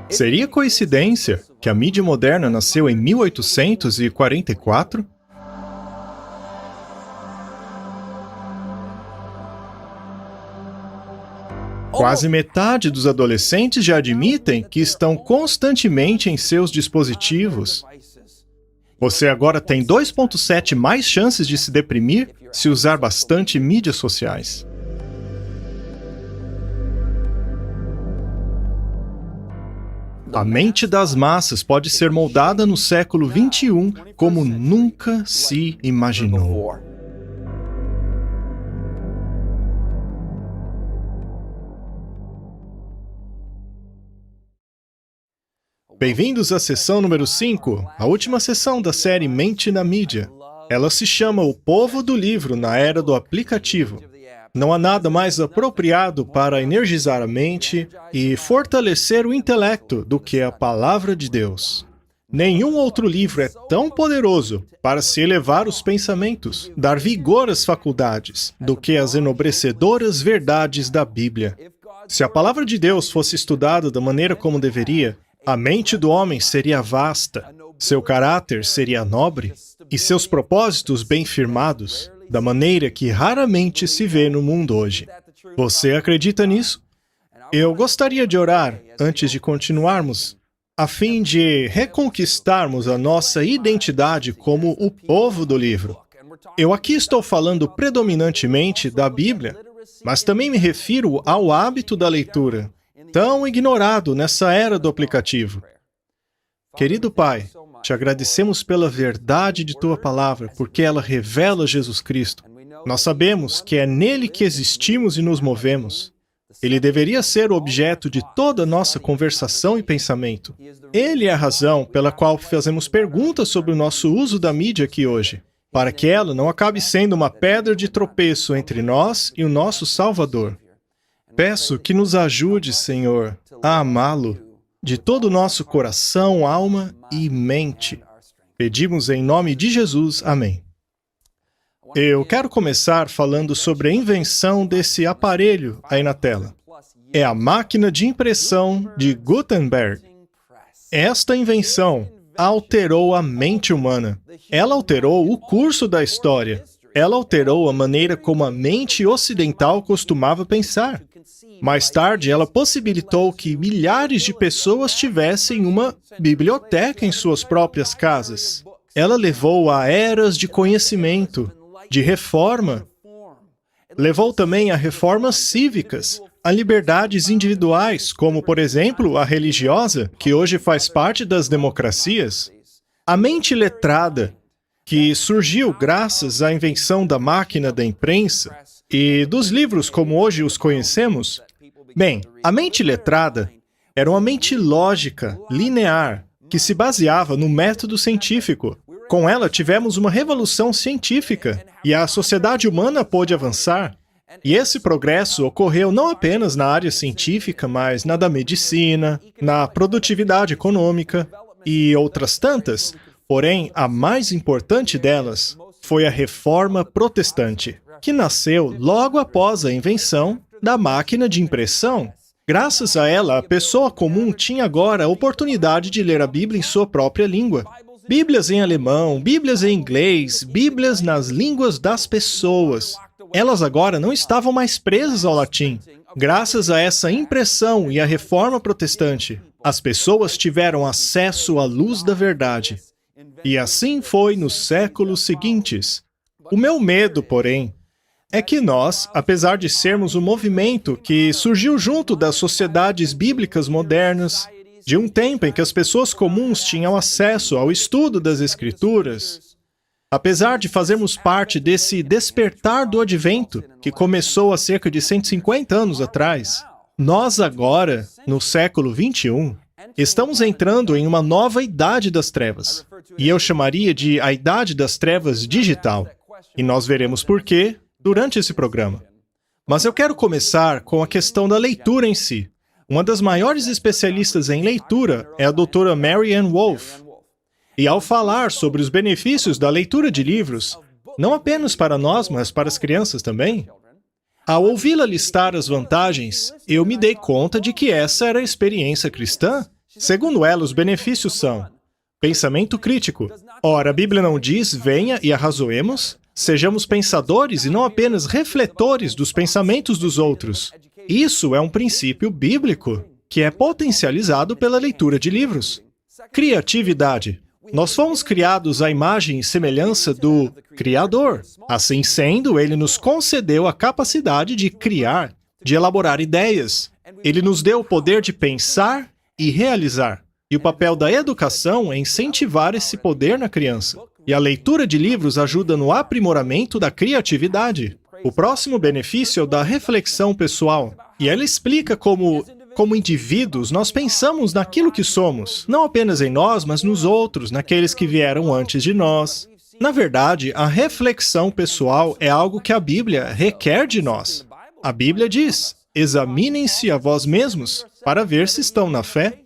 Seria coincidência que a mídia moderna nasceu em 1844? Quase metade dos adolescentes já admitem que estão constantemente em seus dispositivos. Você agora tem 2,7 mais chances de se deprimir se usar bastante mídias sociais. A mente das massas pode ser moldada no século XXI como nunca se imaginou. Bem-vindos à sessão número 5, a última sessão da série Mente na Mídia. Ela se chama O Povo do Livro na Era do Aplicativo. Não há nada mais apropriado para energizar a mente e fortalecer o intelecto do que a Palavra de Deus. Nenhum outro livro é tão poderoso para se elevar os pensamentos, dar vigor às faculdades, do que as enobrecedoras verdades da Bíblia. Se a Palavra de Deus fosse estudada da maneira como deveria, a mente do homem seria vasta, seu caráter seria nobre e seus propósitos bem firmados, da maneira que raramente se vê no mundo hoje. Você acredita nisso? Eu gostaria de orar, antes de continuarmos, a fim de reconquistarmos a nossa identidade como o povo do livro. Eu aqui estou falando predominantemente da Bíblia, mas também me refiro ao hábito da leitura, tão ignorado nessa era do aplicativo. Querido Pai, te agradecemos pela verdade de Tua Palavra, porque ela revela Jesus Cristo. Nós sabemos que é nele que existimos e nos movemos. Ele deveria ser o objeto de toda a nossa conversação e pensamento. Ele é a razão pela qual fazemos perguntas sobre o nosso uso da mídia aqui hoje, para que ela não acabe sendo uma pedra de tropeço entre nós e o nosso Salvador. Peço que nos ajude, Senhor, a amá-lo de todo o nosso coração, alma e mente. Pedimos em nome de Jesus. Amém. Eu quero começar falando sobre a invenção desse aparelho aí na tela. É a máquina de impressão de Gutenberg. Esta invenção alterou a mente humana. Ela alterou o curso da história. Ela alterou a maneira como a mente ocidental costumava pensar. Mais tarde, ela possibilitou que milhares de pessoas tivessem uma biblioteca em suas próprias casas. Ela levou a eras de conhecimento, de reforma. Levou também a reformas cívicas, a liberdades individuais, como, por exemplo, a religiosa, que hoje faz parte das democracias. A mente letrada, que surgiu graças à invenção da máquina da imprensa e dos livros como hoje os conhecemos. Bem, a mente letrada era uma mente lógica, linear, que se baseava no método científico. Com ela, tivemos uma revolução científica e a sociedade humana pôde avançar. E esse progresso ocorreu não apenas na área científica, mas na da medicina, na produtividade econômica e outras tantas. Porém, a mais importante delas foi a Reforma Protestante, que nasceu logo após a invenção da máquina de impressão. Graças a ela, a pessoa comum tinha agora a oportunidade de ler a Bíblia em sua própria língua. Bíblias em alemão, Bíblias em inglês, Bíblias nas línguas das pessoas. Elas agora não estavam mais presas ao latim. Graças a essa impressão e à Reforma Protestante, as pessoas tiveram acesso à luz da verdade. E assim foi nos séculos seguintes. O meu medo, porém, é que nós, apesar de sermos um movimento que surgiu junto das sociedades bíblicas modernas, de um tempo em que as pessoas comuns tinham acesso ao estudo das Escrituras, apesar de fazermos parte desse despertar do advento, que começou há cerca de 150 anos atrás, nós agora, no século XXI, estamos entrando em uma nova idade das trevas, e eu chamaria de a idade das trevas digital. E nós veremos por quê durante esse programa. Mas eu quero começar com a questão da leitura em si. Uma das maiores especialistas em leitura é a doutora Marianne Wolf. E ao falar sobre os benefícios da leitura de livros, não apenas para nós, mas para as crianças também, ao ouvi-la listar as vantagens, eu me dei conta de que essa era a experiência cristã. Segundo ela, os benefícios são: pensamento crítico. Ora, a Bíblia não diz, venha e arrazoemos? Sejamos pensadores e não apenas refletores dos pensamentos dos outros. Isso é um princípio bíblico, que é potencializado pela leitura de livros. Criatividade. Nós fomos criados à imagem e semelhança do Criador. Assim sendo, Ele nos concedeu a capacidade de criar, de elaborar ideias. Ele nos deu o poder de pensar e realizar. E o papel da educação é incentivar esse poder na criança. E a leitura de livros ajuda no aprimoramento da criatividade. O próximo benefício é o da reflexão pessoal. E ela explica como indivíduos, nós pensamos naquilo que somos, não apenas em nós, mas nos outros, naqueles que vieram antes de nós. Na verdade, a reflexão pessoal é algo que a Bíblia requer de nós. A Bíblia diz, examinem-se a vós mesmos, para ver se estão na fé.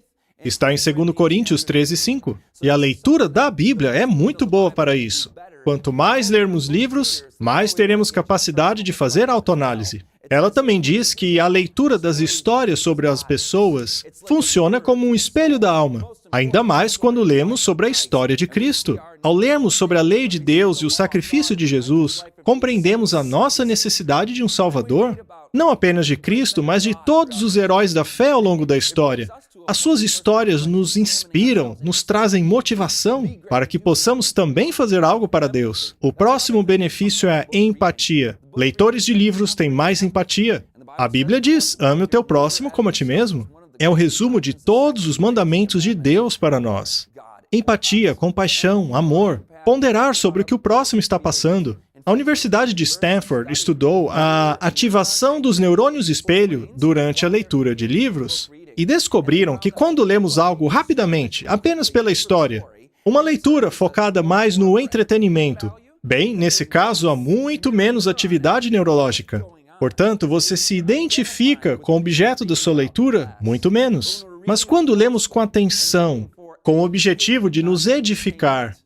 Está em 2 Coríntios 13:5. E a leitura da Bíblia é muito boa para isso. Quanto mais lermos livros, mais teremos capacidade de fazer autoanálise. Ela também diz que a leitura das histórias sobre as pessoas funciona como um espelho da alma, ainda mais quando lemos sobre a história de Cristo. Ao lermos sobre a lei de Deus e o sacrifício de Jesus, compreendemos a nossa necessidade de um Salvador, não apenas de Cristo, mas de todos os heróis da fé ao longo da história. As suas histórias nos inspiram, nos trazem motivação para que possamos também fazer algo para Deus. O próximo benefício é a empatia. Leitores de livros têm mais empatia. A Bíblia diz, ame o teu próximo como a ti mesmo. É o resumo de todos os mandamentos de Deus para nós. Empatia, compaixão, amor, ponderar sobre o que o próximo está passando. A Universidade de Stanford estudou a ativação dos neurônios espelho durante a leitura de livros e descobriram que quando lemos algo rapidamente, apenas pela história, uma leitura focada mais no entretenimento, bem, nesse caso há muito menos atividade neurológica. Portanto, você se identifica com o objeto da sua leitura muito menos. Mas quando lemos com atenção, com o objetivo de nos edificar,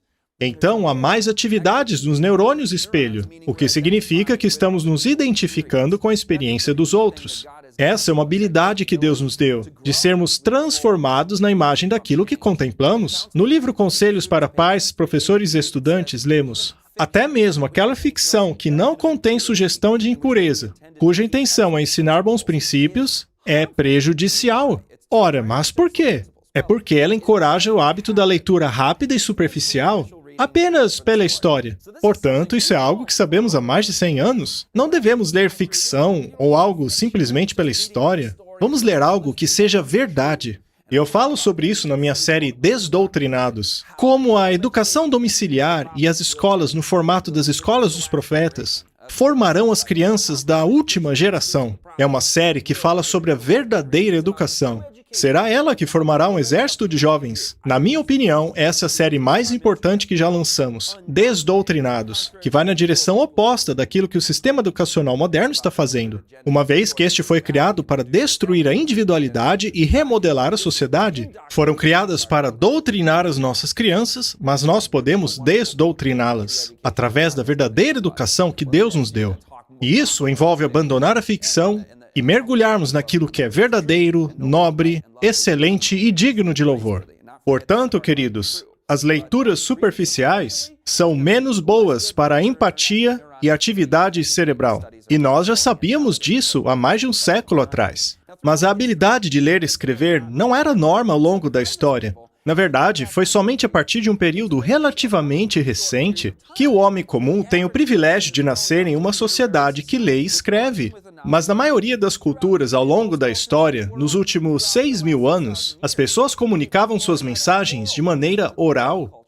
então há mais atividades nos neurônios espelho, o que significa que estamos nos identificando com a experiência dos outros. Essa é uma habilidade que Deus nos deu, de sermos transformados na imagem daquilo que contemplamos. No livro Conselhos para Pais, Professores e Estudantes, lemos: até mesmo aquela ficção que não contém sugestão de impureza, cuja intenção é ensinar bons princípios, é prejudicial. Ora, mas por quê? É porque ela encoraja o hábito da leitura rápida e superficial, apenas pela história. Portanto, isso é algo que sabemos há mais de 100 anos. Não devemos ler ficção ou algo simplesmente pela história. Vamos ler algo que seja verdade. E eu falo sobre isso na minha série Desdoutrinados. Como a educação domiciliar e as escolas no formato das escolas dos profetas formarão as crianças da última geração. É uma série que fala sobre a verdadeira educação. Será ela que formará um exército de jovens. Na minha opinião, essa é a série mais importante que já lançamos, Desdoutrinados, que vai na direção oposta daquilo que o sistema educacional moderno está fazendo, uma vez que este foi criado para destruir a individualidade e remodelar a sociedade. Foram criadas para doutrinar as nossas crianças, mas nós podemos desdoutriná-las, através da verdadeira educação que Deus nos deu. E isso envolve abandonar a ficção e mergulharmos naquilo que é verdadeiro, nobre, excelente e digno de louvor. Portanto, queridos, as leituras superficiais são menos boas para a empatia e atividade cerebral. E nós já sabíamos disso há mais de um século atrás. Mas a habilidade de ler e escrever não era norma ao longo da história. Na verdade, foi somente a partir de um período relativamente recente que o homem comum tem o privilégio de nascer em uma sociedade que lê e escreve. Mas na maioria das culturas ao longo da história, nos últimos 6.000 anos, as pessoas comunicavam suas mensagens de maneira oral.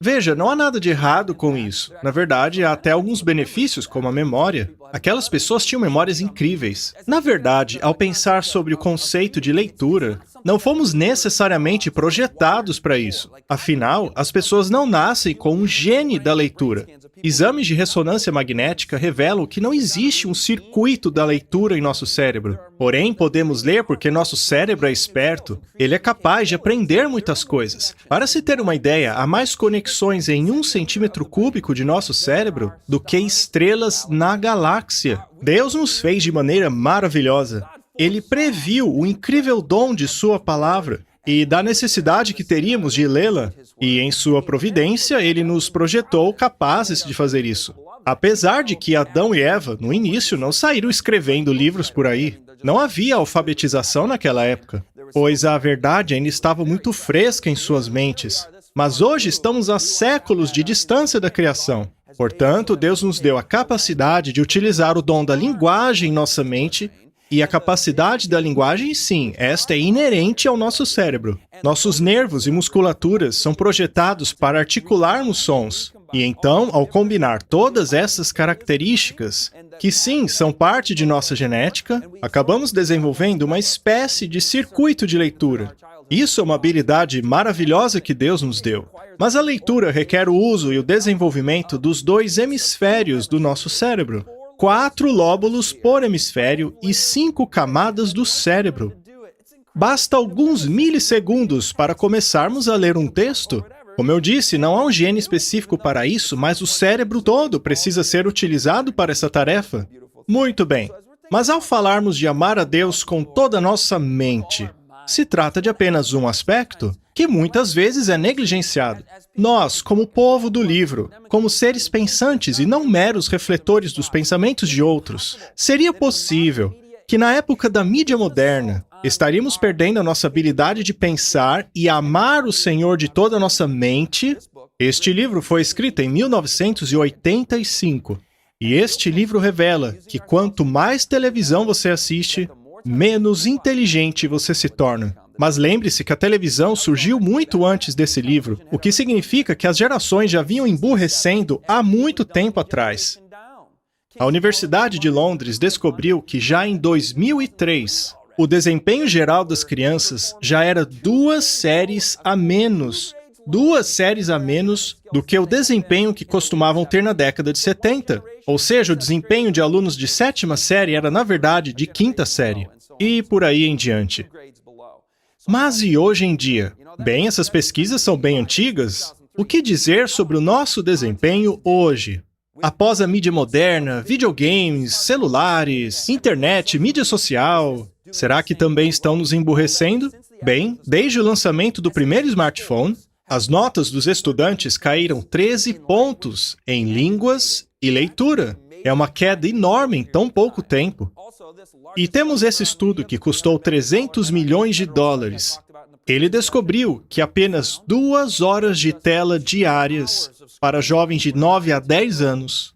Veja, não há nada de errado com isso. Na verdade, há até alguns benefícios, como a memória. Aquelas pessoas tinham memórias incríveis. Na verdade, ao pensar sobre o conceito de leitura, não fomos necessariamente projetados para isso. Afinal, as pessoas não nascem com um gene da leitura. Exames de ressonância magnética revelam que não existe um circuito da leitura em nosso cérebro. Porém, podemos ler porque nosso cérebro é esperto. Ele é capaz de aprender muitas coisas. Para se ter uma ideia, há mais conexões em 1 centímetro cúbico de nosso cérebro do que estrelas na galáxia. Deus nos fez de maneira maravilhosa. Ele previu o incrível dom de sua palavra. e da necessidade que teríamos de lê-la, e em sua providência, ele nos projetou capazes de fazer isso. Apesar de que Adão e Eva, no início, não saíram escrevendo livros por aí. Não havia alfabetização naquela época, pois a verdade ainda estava muito fresca em suas mentes. Mas hoje estamos a séculos de distância da criação. Portanto, Deus nos deu a capacidade de utilizar o dom da linguagem em nossa mente, e a capacidade da linguagem, sim, esta é inerente ao nosso cérebro. Nossos nervos e musculaturas são projetados para articularmos sons. E então, ao combinar todas essas características, que sim, são parte de nossa genética, acabamos desenvolvendo uma espécie de circuito de leitura. Isso é uma habilidade maravilhosa que Deus nos deu. Mas a leitura requer o uso e o desenvolvimento dos 2 hemisférios do nosso cérebro. 4 lóbulos por hemisfério e 5 camadas do cérebro. Basta alguns milissegundos para começarmos a ler um texto. Como eu disse, não há um gene específico para isso, mas o cérebro todo precisa ser utilizado para essa tarefa. Muito bem. Mas ao falarmos de amar a Deus com toda a nossa mente, se trata de apenas um aspecto que muitas vezes é negligenciado. Nós, como povo do livro, como seres pensantes e não meros refletores dos pensamentos de outros, seria possível que na época da mídia moderna, estaríamos perdendo a nossa habilidade de pensar e amar o Senhor de toda a nossa mente. Este livro foi escrito em 1985. E este livro revela que quanto mais televisão você assiste, menos inteligente você se torna. Mas lembre-se que a televisão surgiu muito antes desse livro, o que significa que as gerações já vinham emburrecendo há muito tempo atrás. A Universidade de Londres descobriu que já em 2003, o desempenho geral das crianças já era 2 séries a menos. 2 séries a menos do que o desempenho que costumavam ter na década de 70. Ou seja, o desempenho de alunos de 7ª série era, na verdade, de 5ª série. E por aí em diante. Mas e hoje em dia? Bem, essas pesquisas são bem antigas. O que dizer sobre o nosso desempenho hoje? Após a mídia moderna, videogames, celulares, internet, mídia social, será que também estão nos emburrecendo? Bem, desde o lançamento do primeiro smartphone, as notas dos estudantes caíram 13 pontos em línguas e leitura. É uma queda enorme em tão pouco tempo. E temos esse estudo que custou 300 milhões de dólares. Ele descobriu que apenas 2 horas de tela diárias para jovens de 9 a 10 anos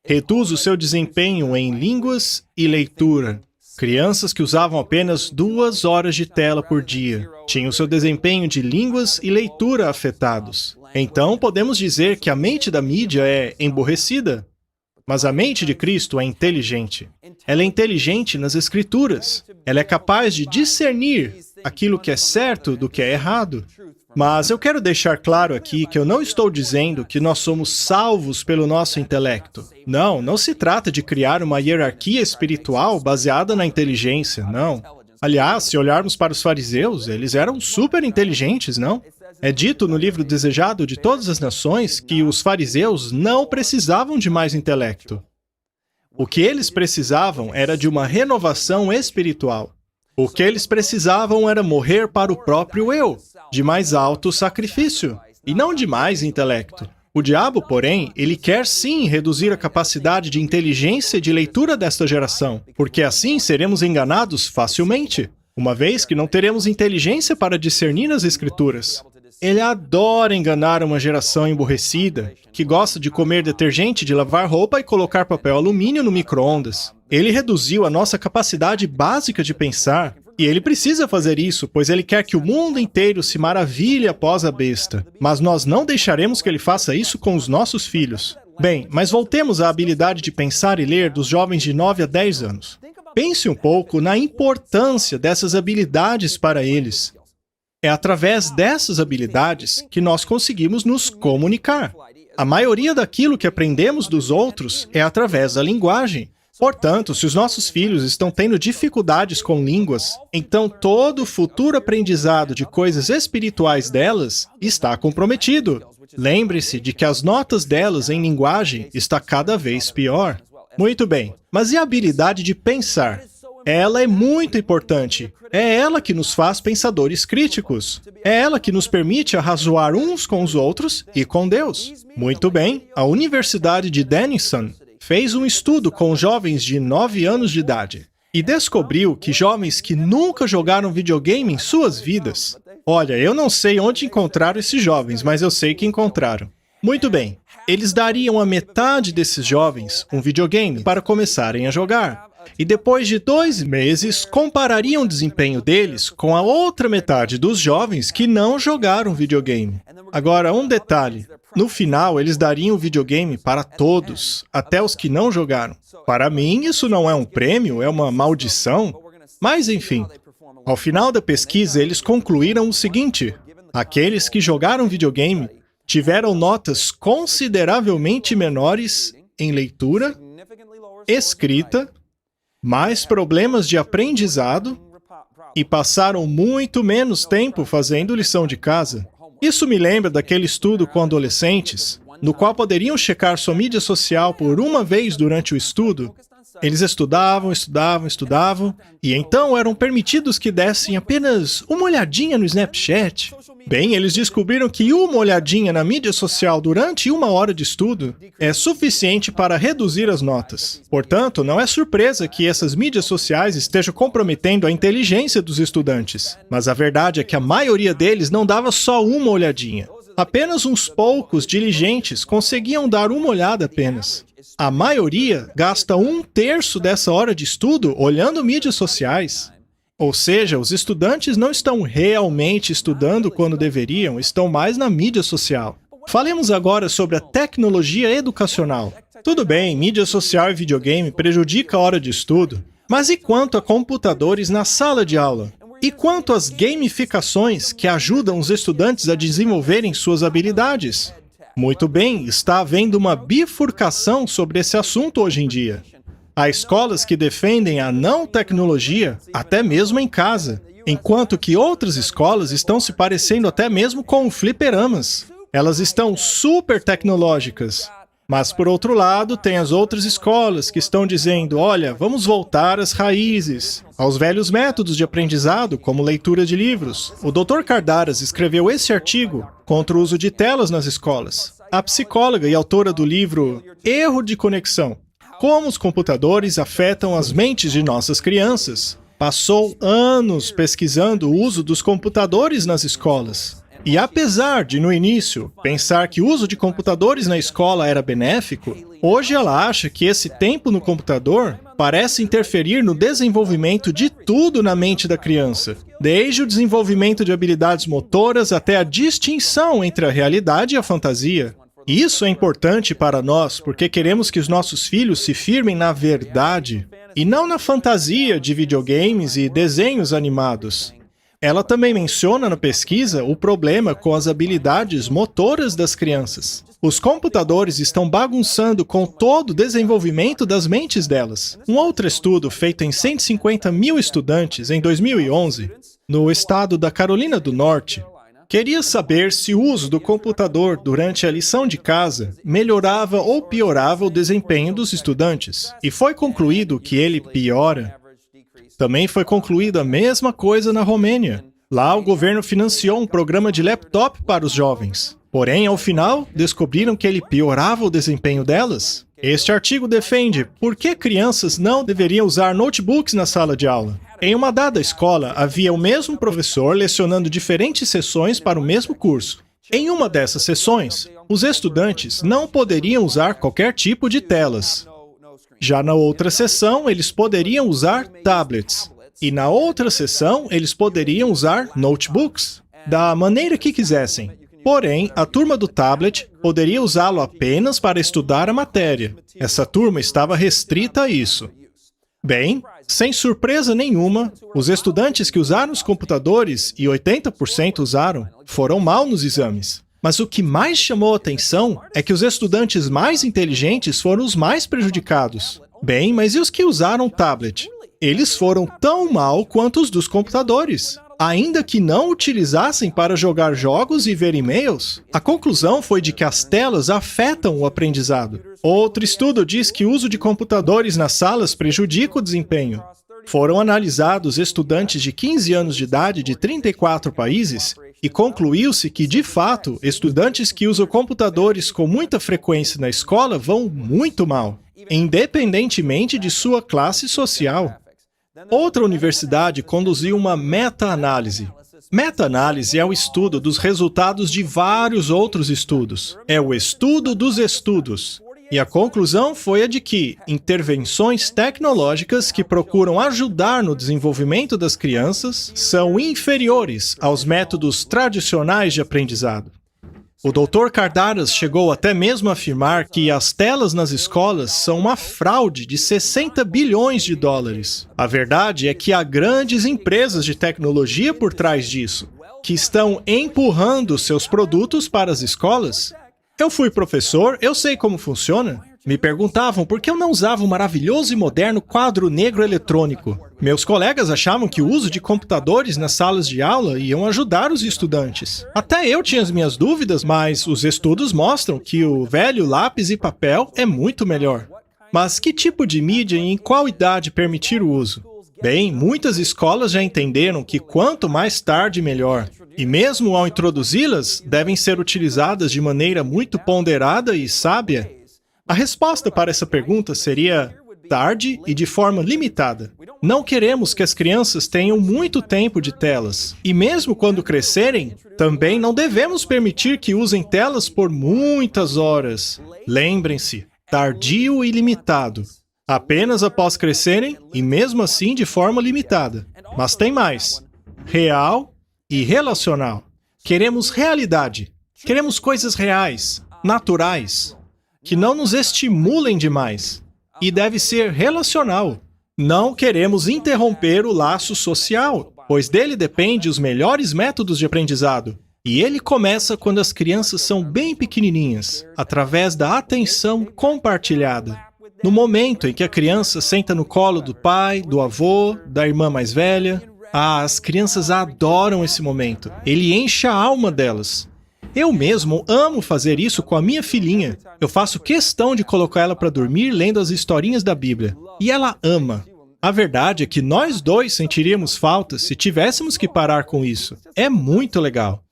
reduz o seu desempenho em línguas e leitura. Crianças que usavam apenas 2 horas de tela por dia tinham seu desempenho de línguas e leitura afetados. Então, podemos dizer que a mente da mídia é emburrecida. Mas a mente de Cristo é inteligente. Ela é inteligente nas Escrituras. Ela é capaz de discernir aquilo que é certo do que é errado. Mas eu quero deixar claro aqui que eu não estou dizendo que nós somos salvos pelo nosso intelecto. Não se trata de criar uma hierarquia espiritual baseada na inteligência, não. Aliás, se olharmos para os fariseus, eles eram super inteligentes, não? É dito no livro Desejado de Todas as Nações que os fariseus não precisavam de mais intelecto. O que eles precisavam era de uma renovação espiritual. O que eles precisavam era morrer para o próprio eu, de mais alto sacrifício, e não de mais intelecto. O diabo, porém, ele quer sim reduzir a capacidade de inteligência e de leitura desta geração, porque assim seremos enganados facilmente, uma vez que não teremos inteligência para discernir as Escrituras. Ele adora enganar uma geração emburrecida, que gosta de comer detergente de lavar roupa e colocar papel alumínio no micro-ondas. Ele reduziu a nossa capacidade básica de pensar, e ele precisa fazer isso, pois ele quer que o mundo inteiro se maravilhe após a besta. Mas nós não deixaremos que ele faça isso com os nossos filhos. Bem, mas voltemos à habilidade de pensar e ler dos jovens de 9 a 10 anos. Pense um pouco na importância dessas habilidades para eles. É através dessas habilidades que nós conseguimos nos comunicar. A maioria daquilo que aprendemos dos outros é através da linguagem. Portanto, se os nossos filhos estão tendo dificuldades com línguas, então todo o futuro aprendizado de coisas espirituais delas está comprometido. Lembre-se de que as notas delas em linguagem está cada vez pior. Muito bem, mas e a habilidade de pensar? Ela é muito importante. É ela que nos faz pensadores críticos. É ela que nos permite arrazoar uns com os outros e com Deus. Muito bem, a Universidade de Denison fez um estudo com jovens de 9 anos de idade e descobriu que jovens que nunca jogaram videogame em suas vidas... Olha, eu não sei onde encontraram esses jovens, mas eu sei que encontraram. Muito bem, eles dariam a metade desses jovens um videogame para começarem a jogar. E depois de 2 meses, comparariam o desempenho deles com a outra metade dos jovens que não jogaram videogame. Agora, um detalhe. No final, eles dariam o videogame para todos, até os que não jogaram. Para mim, isso não é um prêmio, é uma maldição. Mas, enfim, ao final da pesquisa, eles concluíram o seguinte: aqueles que jogaram videogame tiveram notas consideravelmente menores em leitura, escrita, mais problemas de aprendizado e passaram muito menos tempo fazendo lição de casa. Isso me lembra daquele estudo com adolescentes, no qual poderiam checar sua mídia social por uma vez durante o estudo. Eles estudavam, e então eram permitidos que dessem apenas uma olhadinha no Snapchat. Bem, eles descobriram que uma olhadinha na mídia social durante 1 hora de estudo é suficiente para reduzir as notas. Portanto, não é surpresa que essas mídias sociais estejam comprometendo a inteligência dos estudantes. Mas a verdade é que a maioria deles não dava só uma olhadinha. Apenas uns poucos diligentes conseguiam dar uma olhada apenas. A maioria gasta 1/3 dessa hora de estudo olhando mídias sociais. Ou seja, os estudantes não estão realmente estudando quando deveriam, estão mais na mídia social. Falemos agora sobre a tecnologia educacional. Tudo bem, mídia social e videogame prejudica a hora de estudo, mas e quanto a computadores na sala de aula? E quanto às gamificações que ajudam os estudantes a desenvolverem suas habilidades? Muito bem, está havendo uma bifurcação sobre esse assunto hoje em dia. Há escolas que defendem a não tecnologia, até mesmo em casa, enquanto que outras escolas estão se parecendo até mesmo com fliperamas. Elas estão super tecnológicas. Mas, por outro lado, tem as outras escolas que estão dizendo, olha, vamos voltar às raízes, aos velhos métodos de aprendizado, como leitura de livros. O Dr. Kardaras escreveu esse artigo contra o uso de telas nas escolas. A psicóloga e autora do livro Erro de Conexão: Como os computadores afetam as mentes de nossas crianças, passou anos pesquisando o uso dos computadores nas escolas. E apesar de, no início, pensar que o uso de computadores na escola era benéfico, hoje ela acha que esse tempo no computador parece interferir no desenvolvimento de tudo na mente da criança, desde o desenvolvimento de habilidades motoras até a distinção entre a realidade e a fantasia. Isso é importante para nós porque queremos que os nossos filhos se firmem na verdade e não na fantasia de videogames e desenhos animados. Ela também menciona na pesquisa o problema com as habilidades motoras das crianças. Os computadores estão bagunçando com todo o desenvolvimento das mentes delas. Um outro estudo feito em 150 mil estudantes em 2011, no estado da Carolina do Norte, queria saber se o uso do computador durante a lição de casa melhorava ou piorava o desempenho dos estudantes. E foi concluído que ele piora. Também foi concluída a mesma coisa na Romênia. Lá, o governo financiou um programa de laptop para os jovens. Porém, ao final, descobriram que ele piorava o desempenho delas. Este artigo defende por que crianças não deveriam usar notebooks na sala de aula. Em uma dada escola, havia o mesmo professor lecionando diferentes sessões para o mesmo curso. Em uma dessas sessões, os estudantes não poderiam usar qualquer tipo de telas. Já na outra sessão, eles poderiam usar tablets. E na outra sessão, eles poderiam usar notebooks, da maneira que quisessem. Porém, a turma do tablet poderia usá-lo apenas para estudar a matéria. Essa turma estava restrita a isso. Bem, sem surpresa nenhuma, os estudantes que usaram os computadores, e 80% usaram, foram mal nos exames. Mas o que mais chamou a atenção é que os estudantes mais inteligentes foram os mais prejudicados. Bem, mas e os que usaram o tablet? Eles foram tão mal quanto os dos computadores, ainda que não utilizassem para jogar jogos e ver e-mails. A conclusão foi de que as telas afetam o aprendizado. Outro estudo diz que o uso de computadores nas salas prejudica o desempenho. Foram analisados estudantes de 15 anos de idade de 34 países e concluiu-se que, de fato, estudantes que usam computadores com muita frequência na escola vão muito mal, independentemente de sua classe social. Outra universidade conduziu uma meta-análise. Meta-análise é o estudo dos resultados de vários outros estudos. É o estudo dos estudos. E a conclusão foi a de que intervenções tecnológicas que procuram ajudar no desenvolvimento das crianças são inferiores aos métodos tradicionais de aprendizado. O Dr. Kardaras chegou até mesmo a afirmar que as telas nas escolas são uma fraude de 60 bilhões de dólares. A verdade é que há grandes empresas de tecnologia por trás disso, que estão empurrando seus produtos para as escolas. Eu fui professor, eu sei como funciona. Me perguntavam por que eu não usava o maravilhoso e moderno quadro negro eletrônico. Meus colegas achavam que o uso de computadores nas salas de aula iam ajudar os estudantes. Até eu tinha as minhas dúvidas, mas os estudos mostram que o velho lápis e papel é muito melhor. Mas que tipo de mídia e em qual idade permitir o uso? Bem, muitas escolas já entenderam que quanto mais tarde, melhor. E mesmo ao introduzi-las, devem ser utilizadas de maneira muito ponderada e sábia. A resposta para essa pergunta seria tarde e de forma limitada. Não queremos que as crianças tenham muito tempo de telas. E mesmo quando crescerem, também não devemos permitir que usem telas por muitas horas. Lembrem-se, tardio e limitado. Apenas após crescerem e mesmo assim de forma limitada. Mas tem mais. Real e relacional. Queremos realidade. Queremos coisas reais, naturais, que não nos estimulem demais. E deve ser relacional. Não queremos interromper o laço social, pois dele depende os melhores métodos de aprendizado. E ele começa quando as crianças são bem pequenininhas, através da atenção compartilhada. No momento em que a criança senta no colo do pai, do avô, da irmã mais velha, as crianças adoram esse momento. Ele enche a alma delas. Eu mesmo amo fazer isso com a minha filhinha. Eu faço questão de colocar ela para dormir lendo as historinhas da Bíblia. E ela ama. A verdade é que nós dois sentiríamos falta se tivéssemos que parar com isso. É muito legal.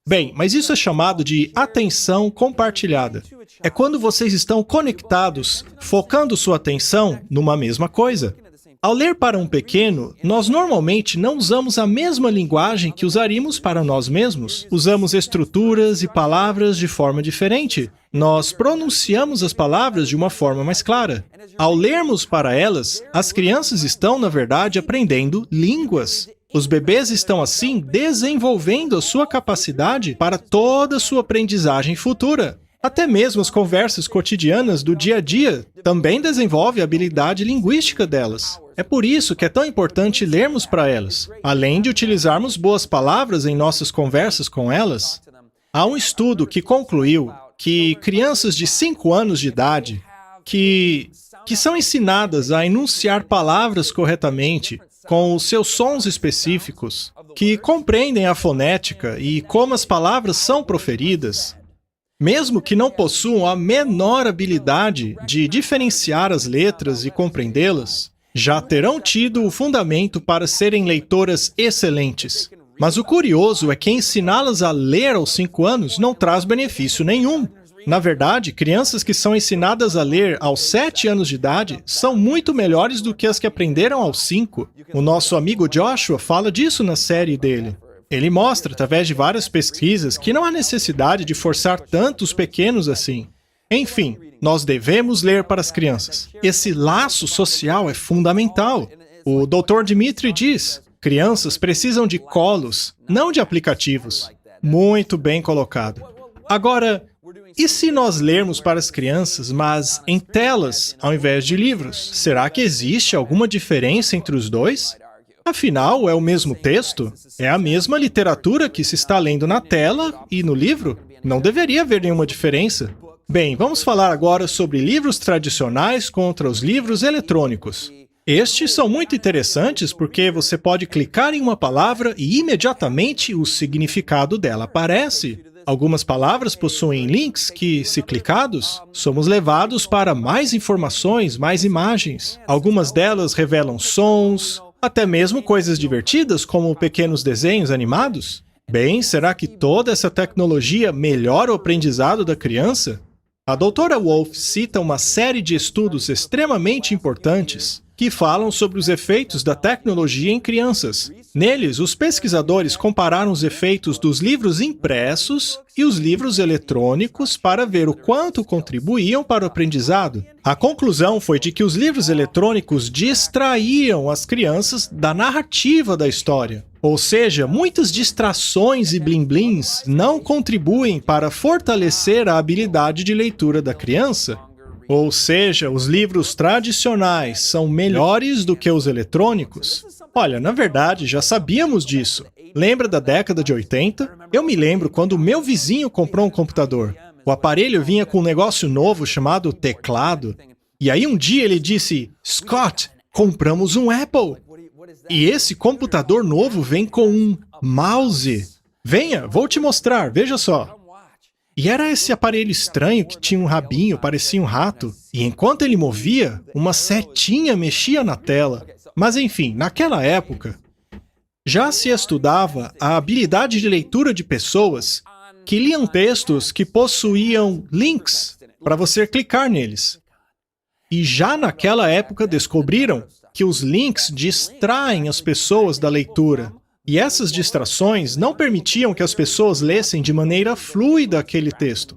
Bem, mas isso é chamado de atenção compartilhada. É quando vocês estão conectados, focando sua atenção numa mesma coisa. Ao ler para um pequeno, nós normalmente não usamos a mesma linguagem que usaríamos para nós mesmos. Usamos estruturas e palavras de forma diferente. Nós pronunciamos as palavras de uma forma mais clara. Ao lermos para elas, as crianças estão, na verdade, aprendendo línguas. Os bebês estão, assim, desenvolvendo a sua capacidade para toda a sua aprendizagem futura. Até mesmo as conversas cotidianas do dia a dia também desenvolvem a habilidade linguística delas. É por isso que é tão importante lermos para elas. Além de utilizarmos boas palavras em nossas conversas com elas, há um estudo que concluiu que crianças de 5 anos de idade que são ensinadas a enunciar palavras corretamente, com os seus sons específicos, que compreendem a fonética e como as palavras são proferidas, mesmo que não possuam a menor habilidade de diferenciar as letras e compreendê-las, já terão tido o fundamento para serem leitoras excelentes. Mas o curioso é que ensiná-las a ler aos 5 anos não traz benefício nenhum. Na verdade, crianças que são ensinadas a ler aos 7 anos de idade são muito melhores do que as que aprenderam aos 5. O nosso amigo Joshua fala disso na série dele. Ele mostra, através de várias pesquisas, que não há necessidade de forçar tanto os pequenos assim. Enfim, nós devemos ler para as crianças. Esse laço social é fundamental. O Dr. Dimitri diz, crianças precisam de colos, não de aplicativos. Muito bem colocado. Agora, e se nós lermos para as crianças, mas em telas, ao invés de livros? Será que existe alguma diferença entre os dois? Afinal, é o mesmo texto? É a mesma literatura que se está lendo na tela e no livro? Não deveria haver nenhuma diferença. Bem, vamos falar agora sobre livros tradicionais contra os livros eletrônicos. Estes são muito interessantes porque você pode clicar em uma palavra e imediatamente o significado dela aparece. Algumas palavras possuem links que, se clicados, somos levados para mais informações, mais imagens. Algumas delas revelam sons, até mesmo coisas divertidas, como pequenos desenhos animados. Bem, será que toda essa tecnologia melhora o aprendizado da criança? A doutora Wolff cita uma série de estudos extremamente importantes que falam sobre os efeitos da tecnologia em crianças. Neles, os pesquisadores compararam os efeitos dos livros impressos e os livros eletrônicos para ver o quanto contribuíam para o aprendizado. A conclusão foi de que os livros eletrônicos distraíam as crianças da narrativa da história. Ou seja, muitas distrações e blim-blims não contribuem para fortalecer a habilidade de leitura da criança. Ou seja, os livros tradicionais são melhores do que os eletrônicos? Olha, na verdade, já sabíamos disso. Lembra da década de 80? Eu me lembro quando o meu vizinho comprou um computador. O aparelho vinha com um negócio novo chamado teclado. E aí um dia ele disse, Scott, compramos um Apple. E esse computador novo vem com um mouse. Venha, vou te mostrar, veja só. E era esse aparelho estranho que tinha um rabinho, parecia um rato. E enquanto ele movia, uma setinha mexia na tela. Mas enfim, naquela época, já se estudava a habilidade de leitura de pessoas que liam textos que possuíam links para você clicar neles. E já naquela época descobriram que os links distraem as pessoas da leitura. E essas distrações não permitiam que as pessoas lessem de maneira fluida aquele texto,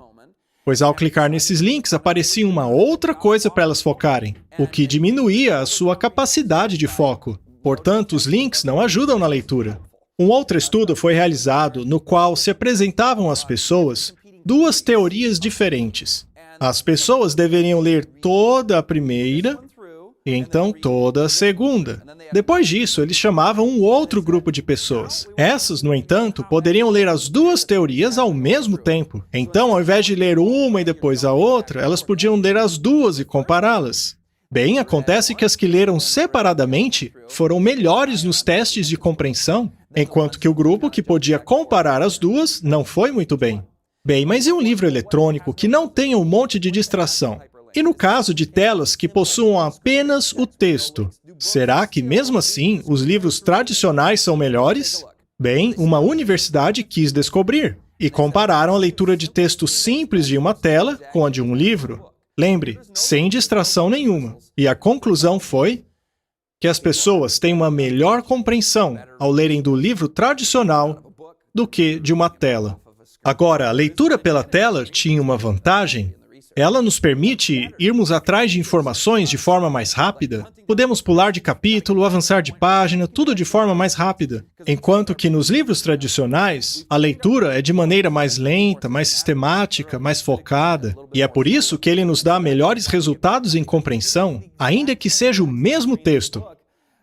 pois ao clicar nesses links aparecia uma outra coisa para elas focarem, o que diminuía a sua capacidade de foco. Portanto, os links não ajudam na leitura. Um outro estudo foi realizado no qual se apresentavam às pessoas duas teorias diferentes. As pessoas deveriam ler toda a primeira e então toda a segunda. Depois disso, eles chamavam um outro grupo de pessoas. Essas, no entanto, poderiam ler as duas teorias ao mesmo tempo. Então, ao invés de ler uma e depois a outra, elas podiam ler as duas e compará-las. Bem, acontece que as que leram separadamente foram melhores nos testes de compreensão, enquanto que o grupo que podia comparar as duas não foi muito bem. Bem, mas e um livro eletrônico que não tenha um monte de distração? E no caso de telas que possuam apenas o texto, será que mesmo assim os livros tradicionais são melhores? Bem, uma universidade quis descobrir e compararam a leitura de texto simples de uma tela com a de um livro. Lembre, sem distração nenhuma. E a conclusão foi que as pessoas têm uma melhor compreensão ao lerem do livro tradicional do que de uma tela. Agora, a leitura pela tela tinha uma vantagem. Ela nos permite irmos atrás de informações de forma mais rápida. Podemos pular de capítulo, avançar de página, tudo de forma mais rápida. Enquanto que nos livros tradicionais, a leitura é de maneira mais lenta, mais sistemática, mais focada. E é por isso que ele nos dá melhores resultados em compreensão, ainda que seja o mesmo texto.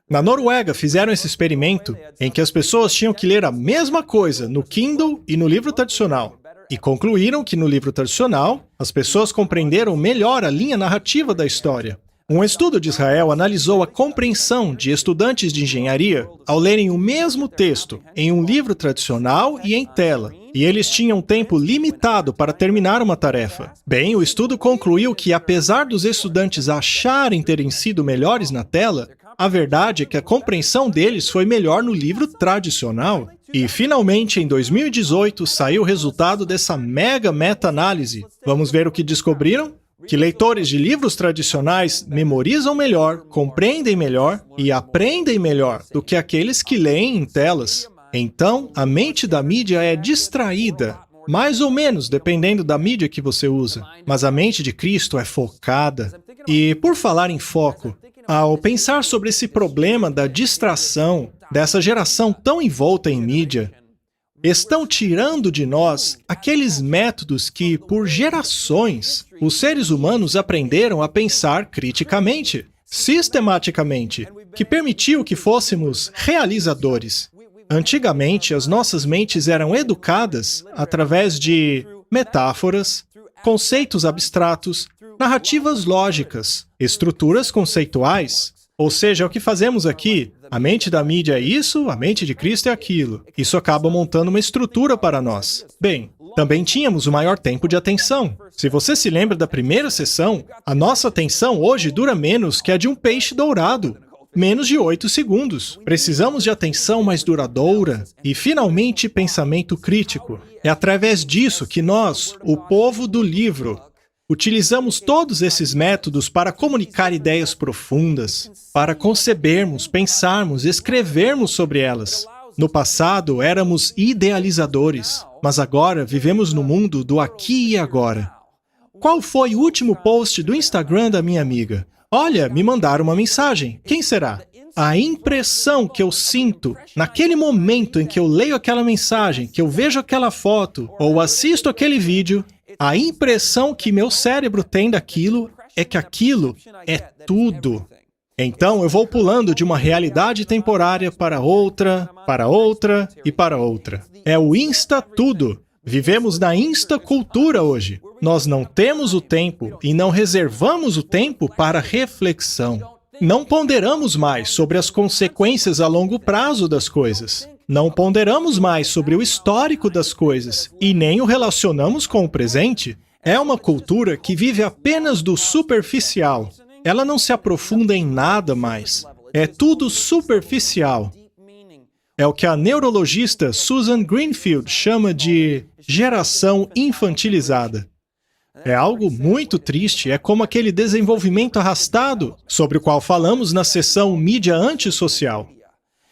Na Noruega, fizeram esse experimento em que as pessoas tinham que ler a mesma coisa no Kindle e no livro tradicional. E concluíram que no livro tradicional, as pessoas compreenderam melhor a linha narrativa da história. Um estudo de Israel analisou a compreensão de estudantes de engenharia ao lerem o mesmo texto em um livro tradicional e em tela, e eles tinham tempo limitado para terminar uma tarefa. Bem, o estudo concluiu que, apesar dos estudantes acharem terem sido melhores na tela, a verdade é que a compreensão deles foi melhor no livro tradicional. E, finalmente, em 2018, saiu o resultado dessa mega meta-análise. Vamos ver o que descobriram? Que leitores de livros tradicionais memorizam melhor, compreendem melhor e aprendem melhor do que aqueles que leem em telas. Então, a mente da mídia é distraída, mais ou menos, dependendo da mídia que você usa. Mas a mente de Cristo é focada. E, por falar em foco, ao pensar sobre esse problema da distração, dessa geração tão envolta em mídia, estão tirando de nós aqueles métodos que, por gerações, os seres humanos aprenderam a pensar criticamente, sistematicamente, que permitiu que fôssemos realizadores. Antigamente, as nossas mentes eram educadas através de metáforas, conceitos abstratos, narrativas lógicas, estruturas conceituais. Ou seja, o que fazemos aqui, a mente da mídia é isso, a mente de Cristo é aquilo. Isso acaba montando uma estrutura para nós. Bem, Também tínhamos o maior tempo de atenção. Se você se lembra da primeira sessão, a nossa atenção hoje dura menos que a de um peixe dourado. Menos de 8 segundos. Precisamos de atenção mais duradoura e, finalmente, pensamento crítico. É através disso que nós, o povo do livro, utilizamos todos esses métodos para comunicar ideias profundas, para concebermos, pensarmos, escrevermos sobre elas. No passado, éramos idealizadores, mas agora vivemos no mundo do aqui e agora. Qual foi o último post do Instagram da minha amiga? Olha, me mandaram uma mensagem. Quem será? A impressão que eu sinto naquele momento em que eu leio aquela mensagem, que eu vejo aquela foto ou assisto aquele vídeo, a impressão que meu cérebro tem daquilo é que aquilo é tudo. Então, eu vou pulando de uma realidade temporária para outra e para outra. É o insta-tudo. Vivemos na insta-cultura hoje. Nós não temos o tempo e não reservamos o tempo para reflexão. Não ponderamos mais sobre as consequências a longo prazo das coisas. Não ponderamos mais sobre o histórico das coisas e nem o relacionamos com o presente. É uma cultura que vive apenas do superficial. Ela não se aprofunda em nada mais. É tudo superficial. É o que a neurologista Susan Greenfield chama de geração infantilizada. É algo muito triste, é como aquele desenvolvimento arrastado sobre o qual falamos na sessão mídia antissocial.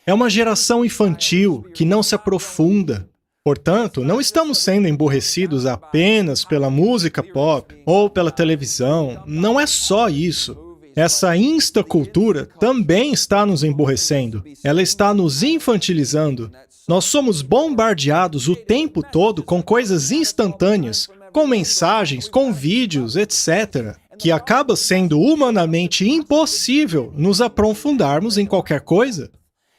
É uma geração infantil que não se aprofunda. Portanto, não estamos sendo emburrecidos apenas pela música pop ou pela televisão. Não é só isso. Essa instacultura também está nos emburrecendo. Ela está nos infantilizando. Nós somos bombardeados o tempo todo com coisas instantâneas, com mensagens, com vídeos, etc., que acaba sendo humanamente impossível nos aprofundarmos em qualquer coisa.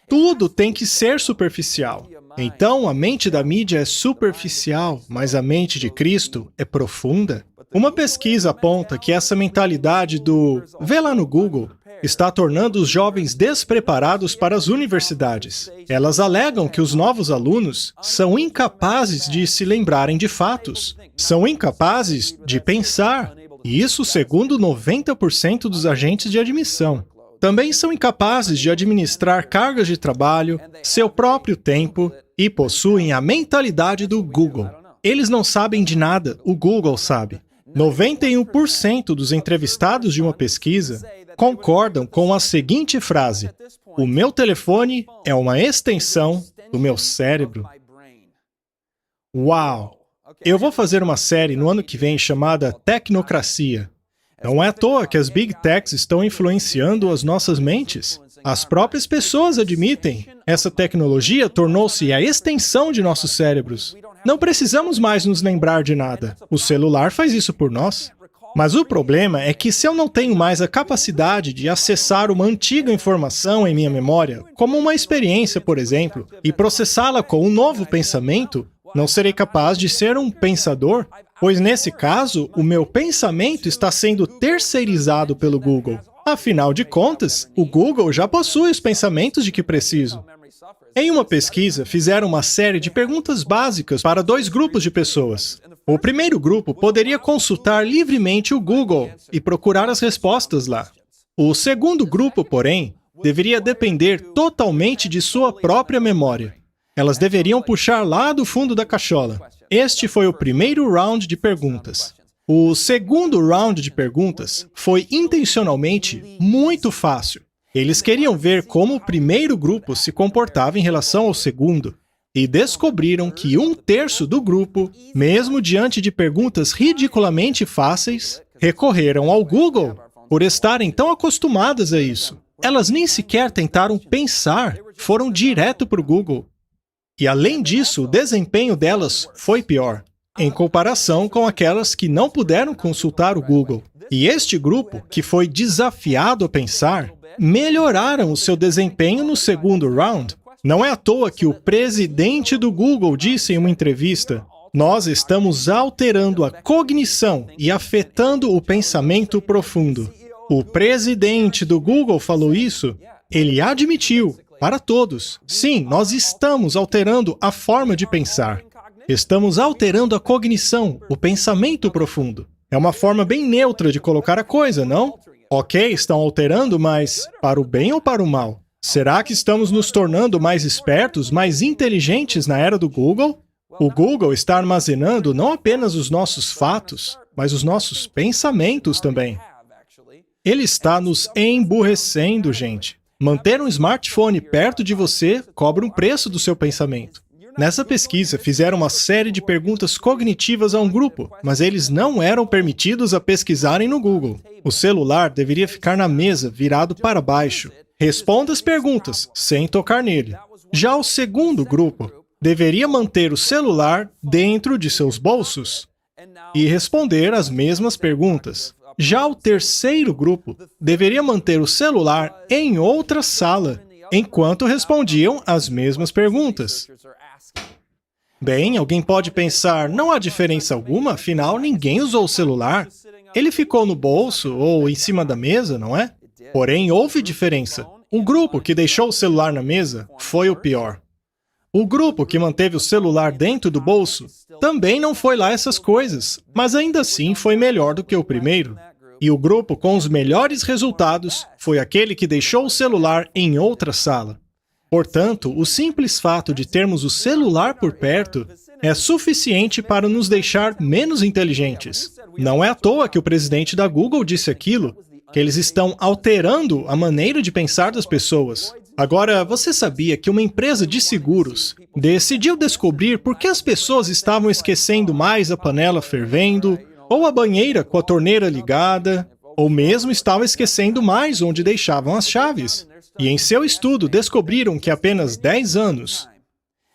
Tudo tem que ser superficial. Então, a mente da mídia é superficial, mas a mente de Cristo é profunda. Uma pesquisa aponta que essa mentalidade do "vê lá no Google" está tornando os jovens despreparados para as universidades. Elas alegam que os novos alunos são incapazes de se lembrarem de fatos, são incapazes de pensar, e isso segundo 90% dos agentes de admissão. Também são incapazes de administrar cargas de trabalho, seu próprio tempo e possuem a mentalidade do Google. Eles não sabem de nada, o Google sabe. 91% dos entrevistados de uma pesquisa concordam com a seguinte frase: "O meu telefone é uma extensão do meu cérebro." Uau! Eu vou fazer uma série no ano que vem chamada Tecnocracia. Não é à toa que as Big Techs estão influenciando as nossas mentes. As próprias pessoas admitem. Essa tecnologia tornou-se a extensão de nossos cérebros. Não precisamos mais nos lembrar de nada. O celular faz isso por nós. Mas o problema é que se eu não tenho mais a capacidade de acessar uma antiga informação em minha memória, como uma experiência, por exemplo, e processá-la com um novo pensamento, não serei capaz de ser um pensador, pois nesse caso, o meu pensamento está sendo terceirizado pelo Google. Afinal de contas, o Google já possui os pensamentos de que preciso. Em uma pesquisa, fizeram uma série de perguntas básicas para 2 grupos de pessoas. O primeiro grupo poderia consultar livremente o Google e procurar as respostas lá. O segundo grupo, porém, deveria depender totalmente de sua própria memória. Elas deveriam puxar lá do fundo da cachola. Este foi o primeiro round de perguntas. O segundo round de perguntas foi intencionalmente muito fácil. Eles queriam ver como o primeiro grupo se comportava em relação ao segundo, e descobriram que 1/3 do grupo, mesmo diante de perguntas ridiculamente fáceis, recorreram ao Google por estarem tão acostumadas a isso. Elas nem sequer tentaram pensar, foram direto para o Google. E além disso, o desempenho delas foi pior, em comparação com aquelas que não puderam consultar o Google. E este grupo, que foi desafiado a pensar, melhoraram o seu desempenho no segundo round. Não é à toa que o presidente do Google disse em uma entrevista: "Nós estamos alterando a cognição e afetando o pensamento profundo." O presidente do Google falou isso. Ele admitiu, para todos: sim, nós estamos alterando a forma de pensar. Estamos alterando a cognição, o pensamento profundo. É uma forma bem neutra de colocar a coisa, não? Ok, estão alterando, mas para o bem ou para o mal? Será que estamos nos tornando mais espertos, mais inteligentes na era do Google? O Google está armazenando não apenas os nossos fatos, mas os nossos pensamentos também. Ele está nos emburrecendo, gente. Manter um smartphone perto de você cobra um preço do seu pensamento. Nessa pesquisa, fizeram uma série de perguntas cognitivas a um grupo, mas eles não eram permitidos a pesquisarem no Google. O celular deveria ficar na mesa, virado para baixo. Responda as perguntas, sem tocar nele. Já o segundo grupo deveria manter o celular dentro de seus bolsos e responder as mesmas perguntas. Já o terceiro grupo deveria manter o celular em outra sala, enquanto respondiam as mesmas perguntas. Bem, alguém pode pensar, não há diferença alguma, afinal ninguém usou o celular. Ele ficou no bolso ou em cima da mesa, não é? Porém, houve diferença. O grupo que deixou o celular na mesa foi o pior. O grupo que manteve o celular dentro do bolso também não foi lá essas coisas, mas ainda assim foi melhor do que o primeiro. E o grupo com os melhores resultados foi aquele que deixou o celular em outra sala. Portanto, o simples fato de termos o celular por perto é suficiente para nos deixar menos inteligentes. Não é à toa que o presidente da Google disse aquilo, que eles estão alterando a maneira de pensar das pessoas. Agora, você sabia que uma empresa de seguros decidiu descobrir por que as pessoas estavam esquecendo mais a panela fervendo, ou a banheira com a torneira ligada, ou mesmo estavam esquecendo mais onde deixavam as chaves? E em seu estudo descobriram que apenas 10 anos,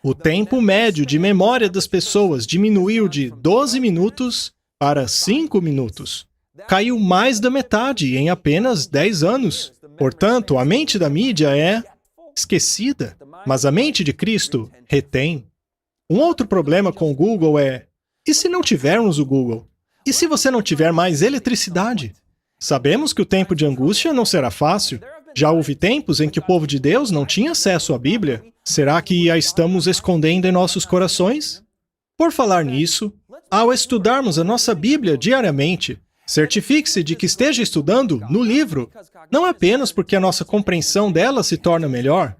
o tempo médio de memória das pessoas diminuiu de 12 minutos para 5 minutos. Caiu mais da metade em apenas 10 anos. Portanto, a mente da mídia é esquecida, mas a mente de Cristo retém. Um outro problema com o Google é, e se não tivermos o Google? E se você não tiver mais eletricidade? Sabemos que o tempo de angústia não será fácil. Já houve tempos em que o povo de Deus não tinha acesso à Bíblia. Será que a estamos escondendo em nossos corações? Por falar nisso, ao estudarmos a nossa Bíblia diariamente, certifique-se de que esteja estudando no livro, não apenas porque a nossa compreensão dela se torna melhor,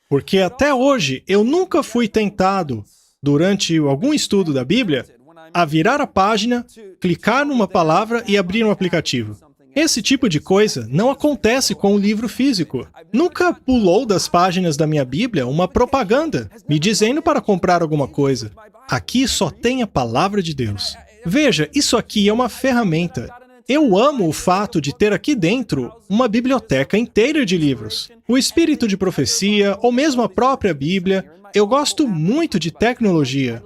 porque até hoje eu nunca fui tentado, durante algum estudo da Bíblia, a virar a página, clicar numa palavra e abrir um aplicativo. Esse tipo de coisa não acontece com o livro físico. Nunca pulou das páginas da minha Bíblia uma propaganda me dizendo para comprar alguma coisa. Aqui só tem a palavra de Deus. Veja, isso aqui é uma ferramenta. Eu amo o fato de ter aqui dentro uma biblioteca inteira de livros. O espírito de profecia, ou mesmo a própria Bíblia. Eu gosto muito de tecnologia.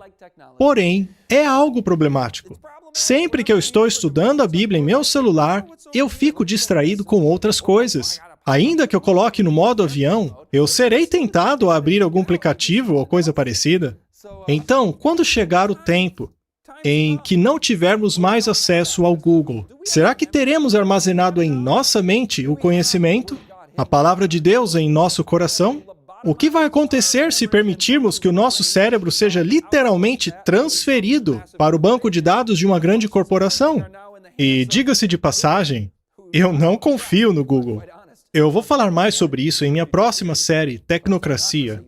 Porém, é algo problemático. Sempre que eu estou estudando a Bíblia em meu celular, eu fico distraído com outras coisas. Ainda que eu coloque no modo avião, eu serei tentado a abrir algum aplicativo ou coisa parecida. Então, quando chegar o tempo em que não tivermos mais acesso ao Google, será que teremos armazenado em nossa mente o conhecimento? A palavra de Deus em nosso coração? O que vai acontecer se permitirmos que o nosso cérebro seja literalmente transferido para o banco de dados de uma grande corporação? E diga-se de passagem, eu não confio no Google. Eu vou falar mais sobre isso em minha próxima série, Tecnocracia.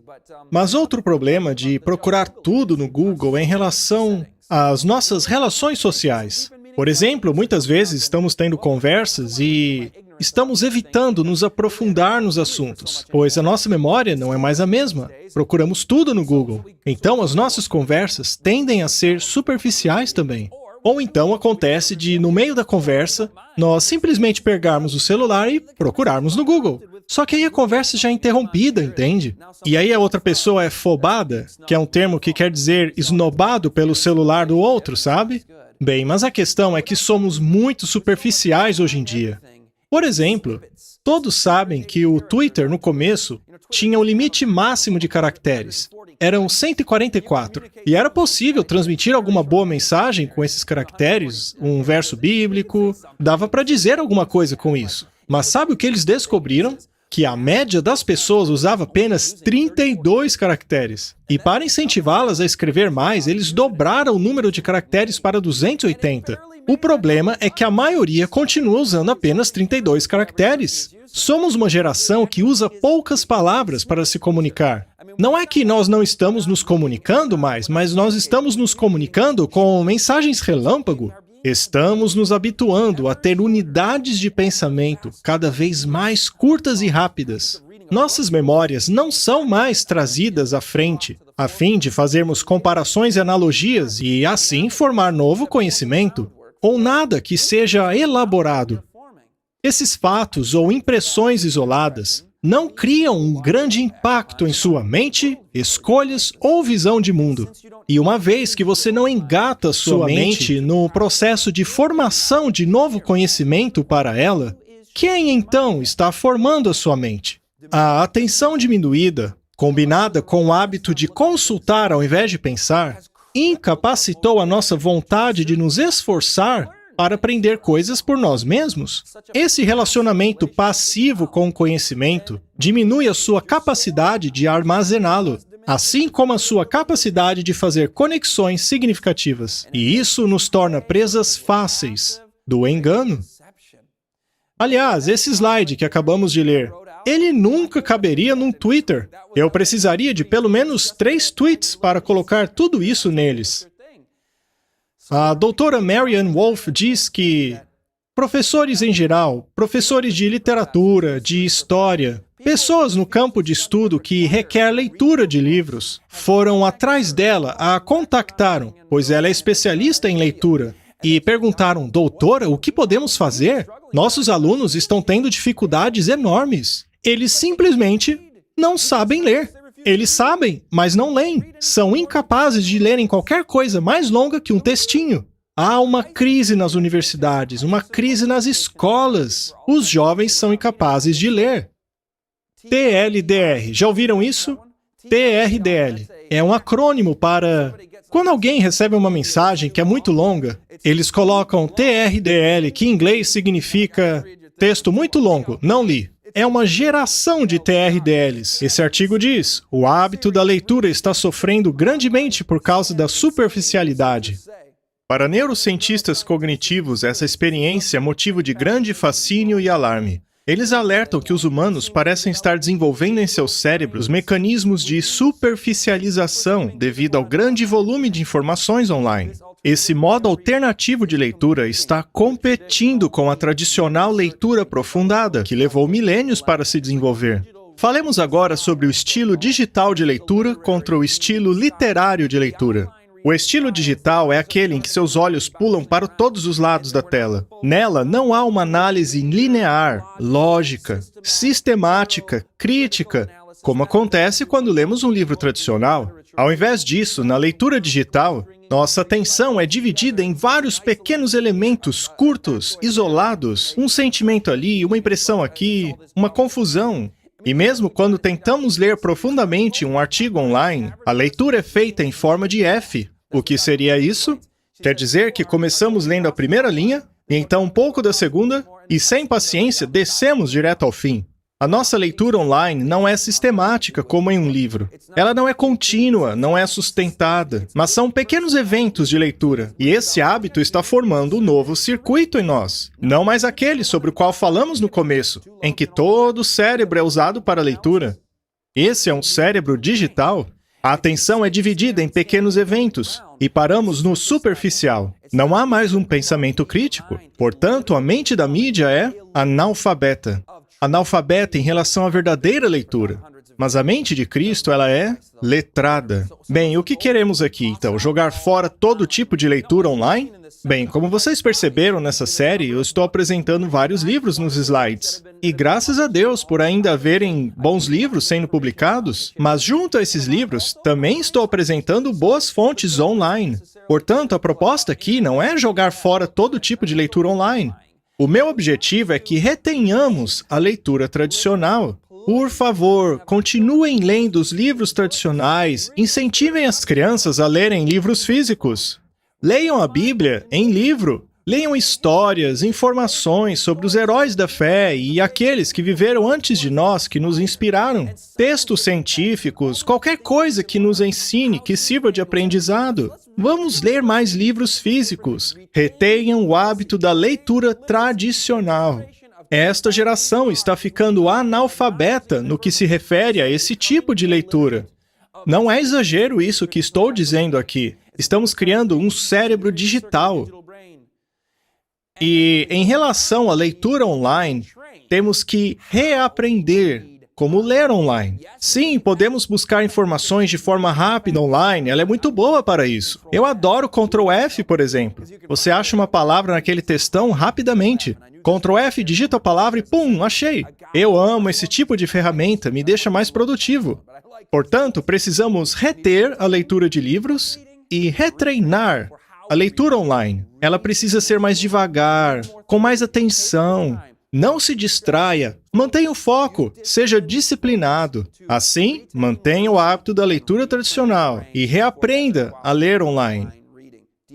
Mas outro problema de procurar tudo no Google é em relação às nossas relações sociais. Por exemplo, muitas vezes estamos tendo conversas e estamos evitando nos aprofundar nos assuntos, pois a nossa memória não é mais a mesma. Procuramos tudo no Google. Então, as nossas conversas tendem a ser superficiais também. Ou então acontece de, no meio da conversa, nós simplesmente pegarmos o celular e procurarmos no Google. Só que aí a conversa já é interrompida, entende? E aí a outra pessoa é fobada, que é um termo que quer dizer esnobado pelo celular do outro, sabe? Bem, mas a questão é que somos muito superficiais hoje em dia. Por exemplo, todos sabem que o Twitter, no começo, tinha um limite máximo de caracteres. Eram 144. E era possível transmitir alguma boa mensagem com esses caracteres, um verso bíblico, dava para dizer alguma coisa com isso. Mas sabe o que eles descobriram? que a média das pessoas usava apenas 32 caracteres. E para incentivá-las a escrever mais, eles dobraram o número de caracteres para 280. O problema é que a maioria continua usando apenas 32 caracteres. Somos uma geração que usa poucas palavras para se comunicar. Não é que nós não estamos nos comunicando mais, mas nós estamos nos comunicando com mensagens relâmpago. Estamos nos habituando a ter unidades de pensamento cada vez mais curtas e rápidas. Nossas memórias não são mais trazidas à frente, a fim de fazermos comparações e analogias e, assim, formar novo conhecimento, ou nada que seja elaborado. Esses fatos ou impressões isoladas não criam um grande impacto em sua mente, escolhas ou visão de mundo. E uma vez que você não engata sua mente no processo de formação de novo conhecimento para ela, quem então está formando a sua mente? A atenção diminuída, combinada com o hábito de consultar ao invés de pensar, incapacitou a nossa vontade de nos esforçar para aprender coisas por nós mesmos. Esse relacionamento passivo com o conhecimento diminui a sua capacidade de armazená-lo, assim como a sua capacidade de fazer conexões significativas. E isso nos torna presas fáceis do engano. Aliás, esse slide que acabamos de ler, ele nunca caberia num Twitter. Eu precisaria de pelo menos 3 tweets para colocar tudo isso neles. A doutora Marianne Wolf diz que professores em geral, professores de literatura, de história, pessoas no campo de estudo que requer leitura de livros, foram atrás dela, a contactaram, pois ela é especialista em leitura, e perguntaram, doutora, o que podemos fazer? Nossos alunos estão tendo dificuldades enormes. Eles simplesmente não sabem ler. Eles sabem, mas não leem. São incapazes de lerem qualquer coisa mais longa que um textinho. Há uma crise nas universidades, uma crise nas escolas. Os jovens são incapazes de ler. TLDR. Já ouviram isso? TRDL. É um acrônimo para... Quando alguém recebe uma mensagem que é muito longa, eles colocam TRDL, que em inglês significa texto muito longo, não li. É uma geração de TRDLs. Esse artigo diz, o hábito da leitura está sofrendo grandemente por causa da superficialidade. Para neurocientistas cognitivos, essa experiência é motivo de grande fascínio e alarme. Eles alertam que os humanos parecem estar desenvolvendo em seus cérebros mecanismos de superficialização devido ao grande volume de informações online. Esse modo alternativo de leitura está competindo com a tradicional leitura aprofundada, que levou milênios para se desenvolver. Falemos agora sobre o estilo digital de leitura contra o estilo literário de leitura. O estilo digital é aquele em que seus olhos pulam para todos os lados da tela. Nela, não há uma análise linear, lógica, sistemática, crítica, como acontece quando lemos um livro tradicional. Ao invés disso, na leitura digital, nossa atenção é dividida em vários pequenos elementos curtos, isolados, um sentimento ali, uma impressão aqui, uma confusão. E mesmo quando tentamos ler profundamente um artigo online, a leitura é feita em forma de F. O que seria isso? Quer dizer que começamos lendo a primeira linha, e então um pouco da segunda, e sem paciência descemos direto ao fim. A nossa leitura online não é sistemática como em um livro. Ela não é contínua, não é sustentada, mas são pequenos eventos de leitura. E esse hábito está formando um novo circuito em nós. Não mais aquele sobre o qual falamos no começo, em que todo o cérebro é usado para a leitura. Esse é um cérebro digital. A atenção é dividida em pequenos eventos e paramos no superficial. Não há mais um pensamento crítico. Portanto, a mente da mídia é analfabeta. Analfabeta em relação à verdadeira leitura. Mas a mente de Cristo, ela é letrada. Bem, o que queremos aqui, então? Jogar fora todo tipo de leitura online? Bem, como vocês perceberam nessa série, eu estou apresentando vários livros nos slides. E graças a Deus por ainda haverem bons livros sendo publicados, mas junto a esses livros, também estou apresentando boas fontes online. Portanto, a proposta aqui não é jogar fora todo tipo de leitura online. O meu objetivo é que retenhamos a leitura tradicional. Por favor, continuem lendo os livros tradicionais, incentivem as crianças a lerem livros físicos. Leiam a Bíblia em livro. Leiam histórias, informações sobre os heróis da fé e aqueles que viveram antes de nós, que nos inspiraram. Textos científicos, qualquer coisa que nos ensine, que sirva de aprendizado. Vamos ler mais livros físicos. Retenham o hábito da leitura tradicional. Esta geração está ficando analfabeta no que se refere a esse tipo de leitura. Não é exagero isso que estou dizendo aqui. Estamos criando um cérebro digital. E, em relação à leitura online, temos que reaprender como ler online. Sim, podemos buscar informações de forma rápida online, ela é muito boa para isso. Eu adoro Ctrl F, por exemplo. Você acha uma palavra naquele textão rapidamente. Ctrl F, digita a palavra e pum, achei. Eu amo esse tipo de ferramenta, me deixa mais produtivo. Portanto, precisamos reter a leitura de livros e retreinar a leitura online. Ela precisa ser mais devagar, com mais atenção. Não se distraia, mantenha o foco, seja disciplinado. Assim, mantenha o hábito da leitura tradicional e reaprenda a ler online.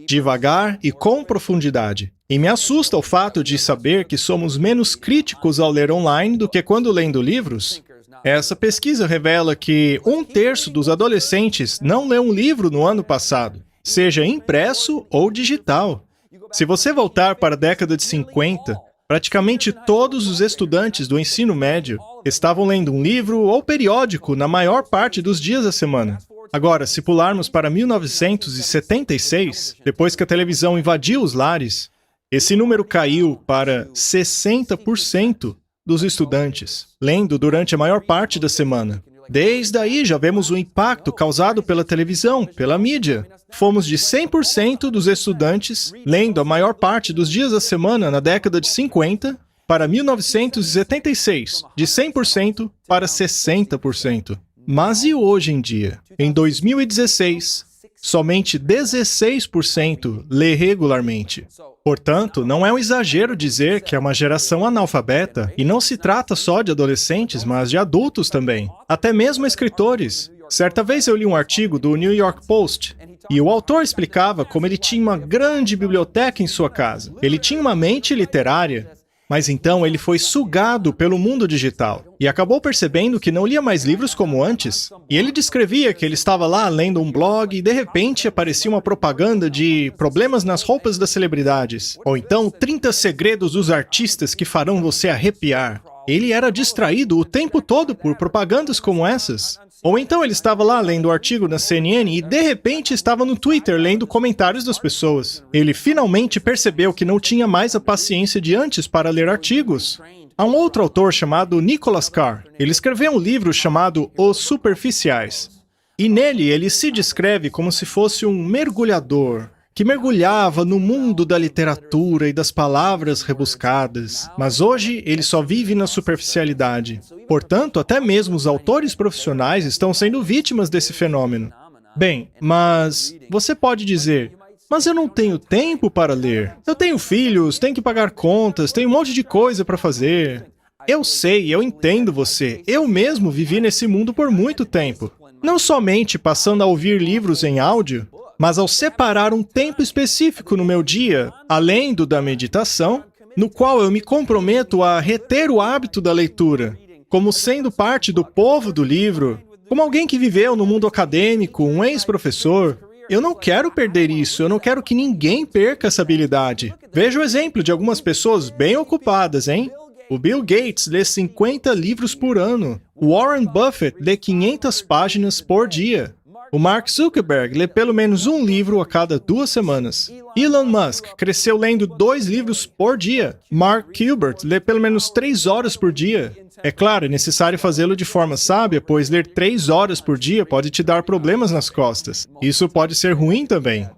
Devagar e com profundidade. E me assusta o fato de saber que somos menos críticos ao ler online do que quando lendo livros. Essa pesquisa revela que 1/3 dos adolescentes não leu um livro no ano passado, seja impresso ou digital. Se você voltar para a década de 50, praticamente todos os estudantes do ensino médio estavam lendo um livro ou periódico na maior parte dos dias da semana. Agora, se pularmos para 1976, depois que a televisão invadiu os lares, esse número caiu para 60% dos estudantes, lendo durante a maior parte da semana. Desde aí já vemos o impacto causado pela televisão, pela mídia. Fomos de 100% dos estudantes lendo a maior parte dos dias da semana na década de 50 para 1976, de 100% para 60%. Mas e hoje em dia? Em 2016, somente 16% lê regularmente. Portanto, não é um exagero dizer que é uma geração analfabeta, e não se trata só de adolescentes, mas de adultos também, até mesmo escritores. Certa vez eu li um artigo do New York Post, e o autor explicava como ele tinha uma grande biblioteca em sua casa. Ele tinha uma mente literária, mas então ele foi sugado pelo mundo digital e acabou percebendo que não lia mais livros como antes. E ele descrevia que ele estava lá lendo um blog e de repente aparecia uma propaganda de problemas nas roupas das celebridades. Ou então 30 segredos dos artistas que farão você arrepiar. Ele era distraído o tempo todo por propagandas como essas. Ou então ele estava lá lendo o artigo na CNN e de repente estava no Twitter lendo comentários das pessoas. Ele finalmente percebeu que não tinha mais a paciência de antes para ler artigos. Há um outro autor chamado Nicholas Carr. Ele escreveu um livro chamado Os Superficiais. E nele ele se descreve como se fosse um mergulhador que mergulhava no mundo da literatura e das palavras rebuscadas, mas hoje ele só vive na superficialidade. Portanto, até mesmo os autores profissionais estão sendo vítimas desse fenômeno. Bem, mas você pode dizer, mas eu não tenho tempo para ler. Eu tenho filhos, tenho que pagar contas, tenho um monte de coisa para fazer. Eu sei, eu entendo você. Eu mesmo vivi nesse mundo por muito tempo. Não somente passando a ouvir livros em áudio, mas ao separar um tempo específico no meu dia, além do da meditação, no qual eu me comprometo a reter o hábito da leitura, como sendo parte do povo do livro, como alguém que viveu no mundo acadêmico, um ex-professor. Eu não quero perder isso, eu não quero que ninguém perca essa habilidade. Veja o exemplo de algumas pessoas bem ocupadas, hein? O Bill Gates lê 50 livros por ano. O Warren Buffett lê 500 páginas por dia. O Mark Zuckerberg lê pelo menos um livro a cada 2 semanas. Elon Musk cresceu lendo 2 livros por dia. Mark Cuban lê pelo menos 3 horas por dia. É claro, é necessário fazê-lo de forma sábia, pois ler 3 horas por dia pode te dar problemas nas costas. Isso pode ser ruim também.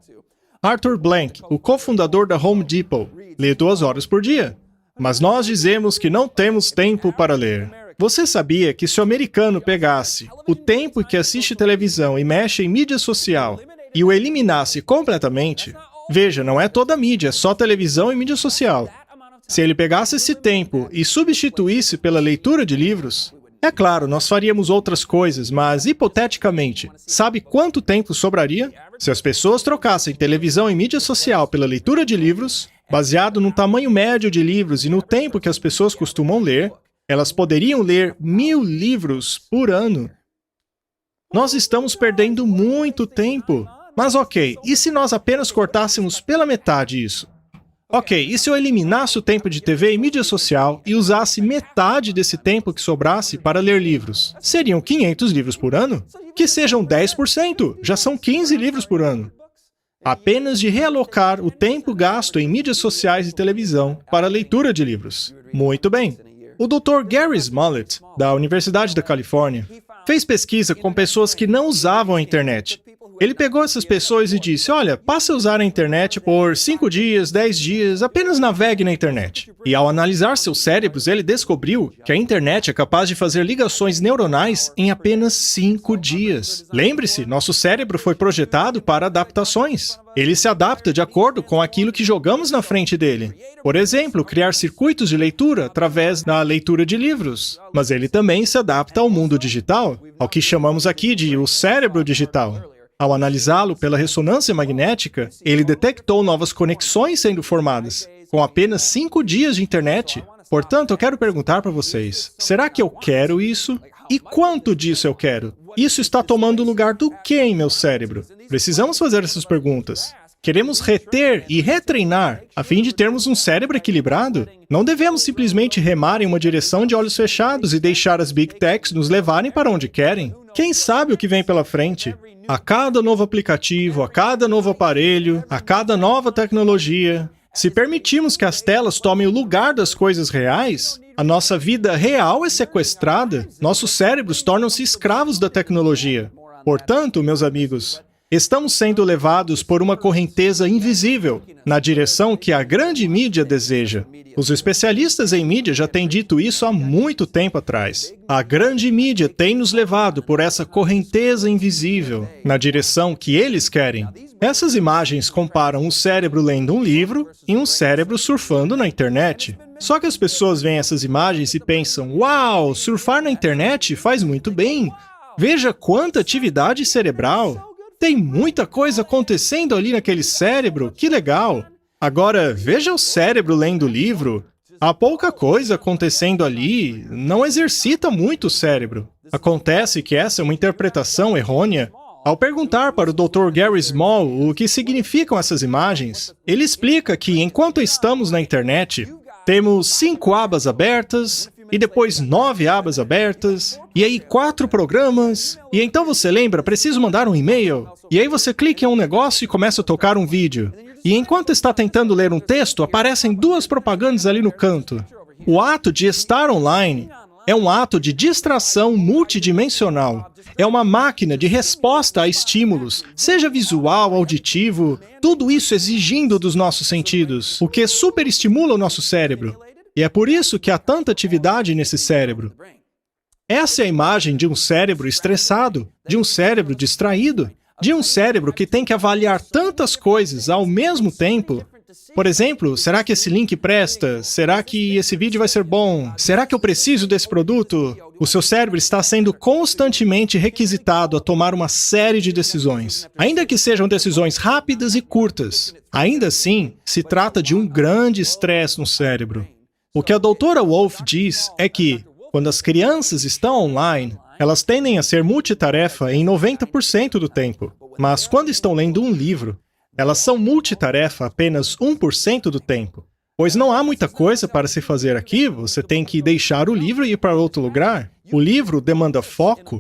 Arthur Blank, o cofundador da Home Depot, lê 2 horas por dia. Mas nós dizemos que não temos tempo para ler. Você sabia que se o americano pegasse o tempo que assiste televisão e mexe em mídia social e o eliminasse completamente, veja, não é toda a mídia, é só televisão e mídia social. Se ele pegasse esse tempo e substituísse pela leitura de livros, é claro, nós faríamos outras coisas, mas hipoteticamente, sabe quanto tempo sobraria? Se as pessoas trocassem televisão e mídia social pela leitura de livros, Baseado no tamanho médio de livros e no tempo que as pessoas costumam ler, elas poderiam ler 1.000 livros por ano. Nós estamos perdendo muito tempo. Mas ok, e se nós apenas cortássemos pela metade isso? Ok, e se eu eliminasse o tempo de TV e mídia social e usasse metade desse tempo que sobrasse para ler livros? Seriam 500 livros por ano? Que sejam 10%, já são 15 livros por ano. Apenas de realocar o tempo gasto em mídias sociais e televisão para a leitura de livros. Muito bem. O Dr. Gary Smollett, da Universidade da Califórnia, fez pesquisa com pessoas que não usavam a internet. Ele pegou essas pessoas e disse, olha, passe a usar a internet por 5 dias, 10 dias, apenas navegue na internet. E ao analisar seus cérebros, ele descobriu que a internet é capaz de fazer ligações neuronais em apenas 5 dias. Lembre-se, nosso cérebro foi projetado para adaptações. Ele se adapta de acordo com aquilo que jogamos na frente dele. Por exemplo, criar circuitos de leitura através da leitura de livros. Mas ele também se adapta ao mundo digital, ao que chamamos aqui de o cérebro digital. Ao analisá-lo pela ressonância magnética, ele detectou novas conexões sendo formadas, com apenas 5 dias de internet. Portanto, eu quero perguntar para vocês, será que eu quero isso? E quanto disso eu quero? Isso está tomando o lugar do que em meu cérebro? Precisamos fazer essas perguntas. Queremos reter e retreinar, a fim de termos um cérebro equilibrado? Não devemos simplesmente remar em uma direção de olhos fechados e deixar as Big Techs nos levarem para onde querem. Quem sabe o que vem pela frente? A cada novo aplicativo, a cada novo aparelho, a cada nova tecnologia, se permitirmos que as telas tomem o lugar das coisas reais, a nossa vida real é sequestrada, nossos cérebros tornam-se escravos da tecnologia. Portanto, meus amigos, estamos sendo levados por uma correnteza invisível, na direção que a grande mídia deseja. Os especialistas em mídia já têm dito isso há muito tempo atrás. A grande mídia tem nos levado por essa correnteza invisível, na direção que eles querem. Essas imagens comparam um cérebro lendo um livro e um cérebro surfando na internet. Só que as pessoas veem essas imagens e pensam, uau, surfar na internet faz muito bem. Veja quanta atividade cerebral. Tem muita coisa acontecendo ali naquele cérebro, que legal! Agora, veja o cérebro lendo o livro. Há pouca coisa acontecendo ali, não exercita muito o cérebro. Acontece que essa é uma interpretação errônea. Ao perguntar para o Dr. Gary Small o que significam essas imagens, ele explica que enquanto estamos na internet, temos 5 abas abertas, e depois 9 abas abertas, e aí 4 programas, e então você lembra, preciso mandar um e-mail, e aí você clica em um negócio e começa a tocar um vídeo. E enquanto está tentando ler um texto, aparecem 2 propagandas ali no canto. O ato de estar online é um ato de distração multidimensional. É uma máquina de resposta a estímulos, seja visual, auditivo, tudo isso exigindo dos nossos sentidos, o que superestimula o nosso cérebro. E é por isso que há tanta atividade nesse cérebro. Essa é a imagem de um cérebro estressado, de um cérebro distraído, de um cérebro que tem que avaliar tantas coisas ao mesmo tempo. Por exemplo, será que esse link presta? Será que esse vídeo vai ser bom? Será que eu preciso desse produto? O seu cérebro está sendo constantemente requisitado a tomar uma série de decisões, ainda que sejam decisões rápidas e curtas. Ainda assim, se trata de um grande estresse no cérebro. O que a doutora Wolf diz é que, quando as crianças estão online, elas tendem a ser multitarefa em 90% do tempo. Mas quando estão lendo um livro, elas são multitarefa apenas 1% do tempo. Pois não há muita coisa para se fazer aqui, você tem que deixar o livro e ir para outro lugar. O livro demanda foco.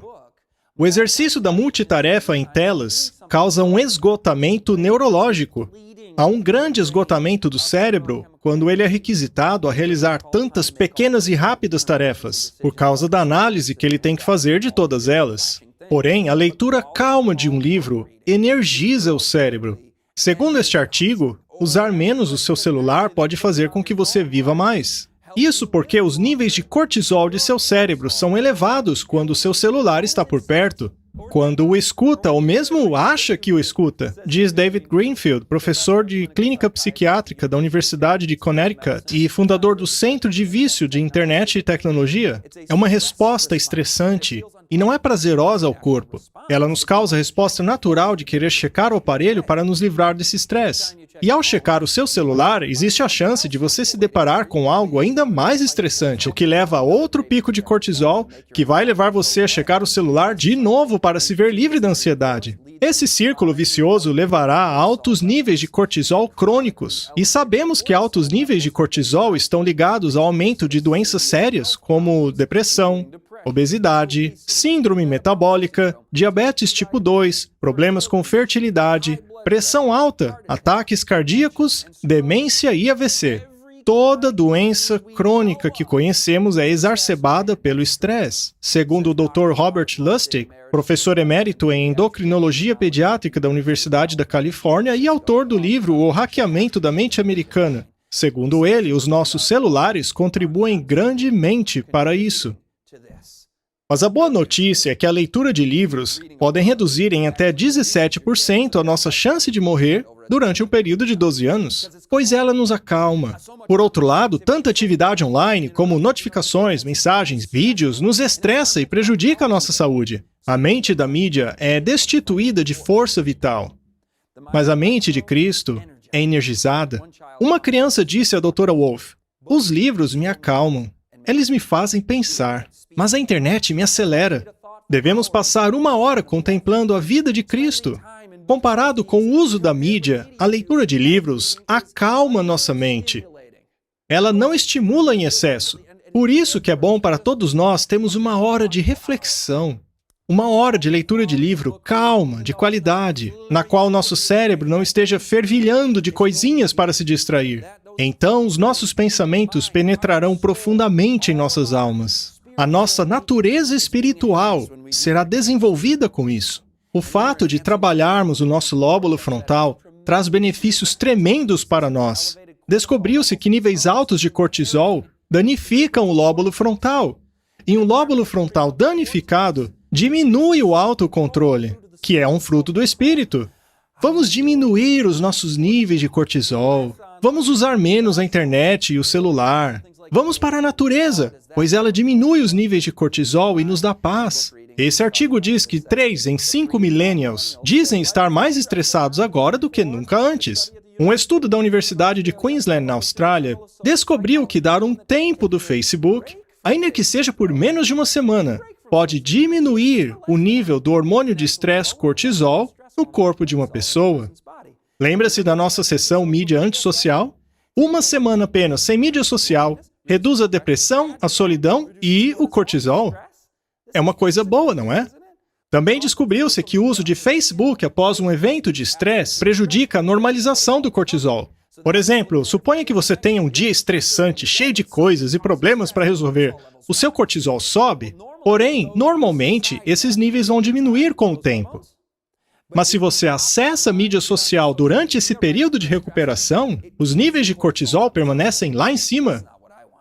O exercício da multitarefa em telas causa um esgotamento neurológico. Há um grande esgotamento do cérebro quando ele é requisitado a realizar tantas pequenas e rápidas tarefas, por causa da análise que ele tem que fazer de todas elas. Porém, a leitura calma de um livro energiza o cérebro. Segundo este artigo, usar menos o seu celular pode fazer com que você viva mais. Isso porque os níveis de cortisol de seu cérebro são elevados quando o seu celular está por perto. Quando o escuta, ou mesmo acha que o escuta, diz David Greenfield, professor de clínica psiquiátrica da Universidade de Connecticut e fundador do Centro de Vício de Internet e Tecnologia. É uma resposta estressante e não é prazerosa ao corpo. Ela nos causa a resposta natural de querer checar o aparelho para nos livrar desse estresse. E ao checar o seu celular, existe a chance de você se deparar com algo ainda mais estressante, o que leva a outro pico de cortisol, que vai levar você a checar o celular de novo para se ver livre da ansiedade. Esse círculo vicioso levará a altos níveis de cortisol crônicos. E sabemos que altos níveis de cortisol estão ligados ao aumento de doenças sérias, como depressão, obesidade, síndrome metabólica, diabetes tipo 2, problemas com fertilidade, pressão alta, ataques cardíacos, demência e AVC. Toda doença crônica que conhecemos é exacerbada pelo estresse. Segundo o Dr. Robert Lustig, professor emérito em endocrinologia pediátrica da Universidade da Califórnia e autor do livro O Hackeamento da Mente Americana. Segundo ele, os nossos celulares contribuem grandemente para isso. Mas a boa notícia é que a leitura de livros podem reduzir em até 17% a nossa chance de morrer durante um período de 12 anos, pois ela nos acalma. Por outro lado, tanta atividade online, como notificações, mensagens, vídeos, nos estressa e prejudica a nossa saúde. A mente da mídia é destituída de força vital, mas a mente de Cristo é energizada. Uma criança disse à Dra. Wolf: "Os livros me acalmam, eles me fazem pensar, mas a internet me acelera. Devemos passar 1 hora contemplando a vida de Cristo." Comparado com o uso da mídia, a leitura de livros acalma nossa mente. Ela não estimula em excesso. Por isso que é bom para todos nós termos 1 hora de reflexão. 1 hora de leitura de livro calma, de qualidade, na qual nosso cérebro não esteja fervilhando de coisinhas para se distrair. Então, os nossos pensamentos penetrarão profundamente em nossas almas. A nossa natureza espiritual será desenvolvida com isso. O fato de trabalharmos o nosso lóbulo frontal traz benefícios tremendos para nós. Descobriu-se que níveis altos de cortisol danificam o lóbulo frontal. E um lóbulo frontal danificado diminui o autocontrole, que é um fruto do espírito. Vamos diminuir os nossos níveis de cortisol. Vamos usar menos a internet e o celular. Vamos para a natureza, pois ela diminui os níveis de cortisol e nos dá paz. Esse artigo diz que 3 em 5 millennials dizem estar mais estressados agora do que nunca antes. Um estudo da Universidade de Queensland, na Austrália, descobriu que dar um tempo do Facebook, ainda que seja por menos de 1 semana, pode diminuir o nível do hormônio de estresse cortisol no corpo de uma pessoa. Lembra-se da nossa sessão mídia antissocial? 1 semana apenas sem mídia social reduz a depressão, a solidão e o cortisol. É uma coisa boa, não é? Também descobriu-se que o uso de Facebook após um evento de estresse prejudica a normalização do cortisol. Por exemplo, suponha que você tenha um dia estressante, cheio de coisas e problemas para resolver. O seu cortisol sobe, porém, normalmente, esses níveis vão diminuir com o tempo. Mas se você acessa a mídia social durante esse período de recuperação, os níveis de cortisol permanecem lá em cima.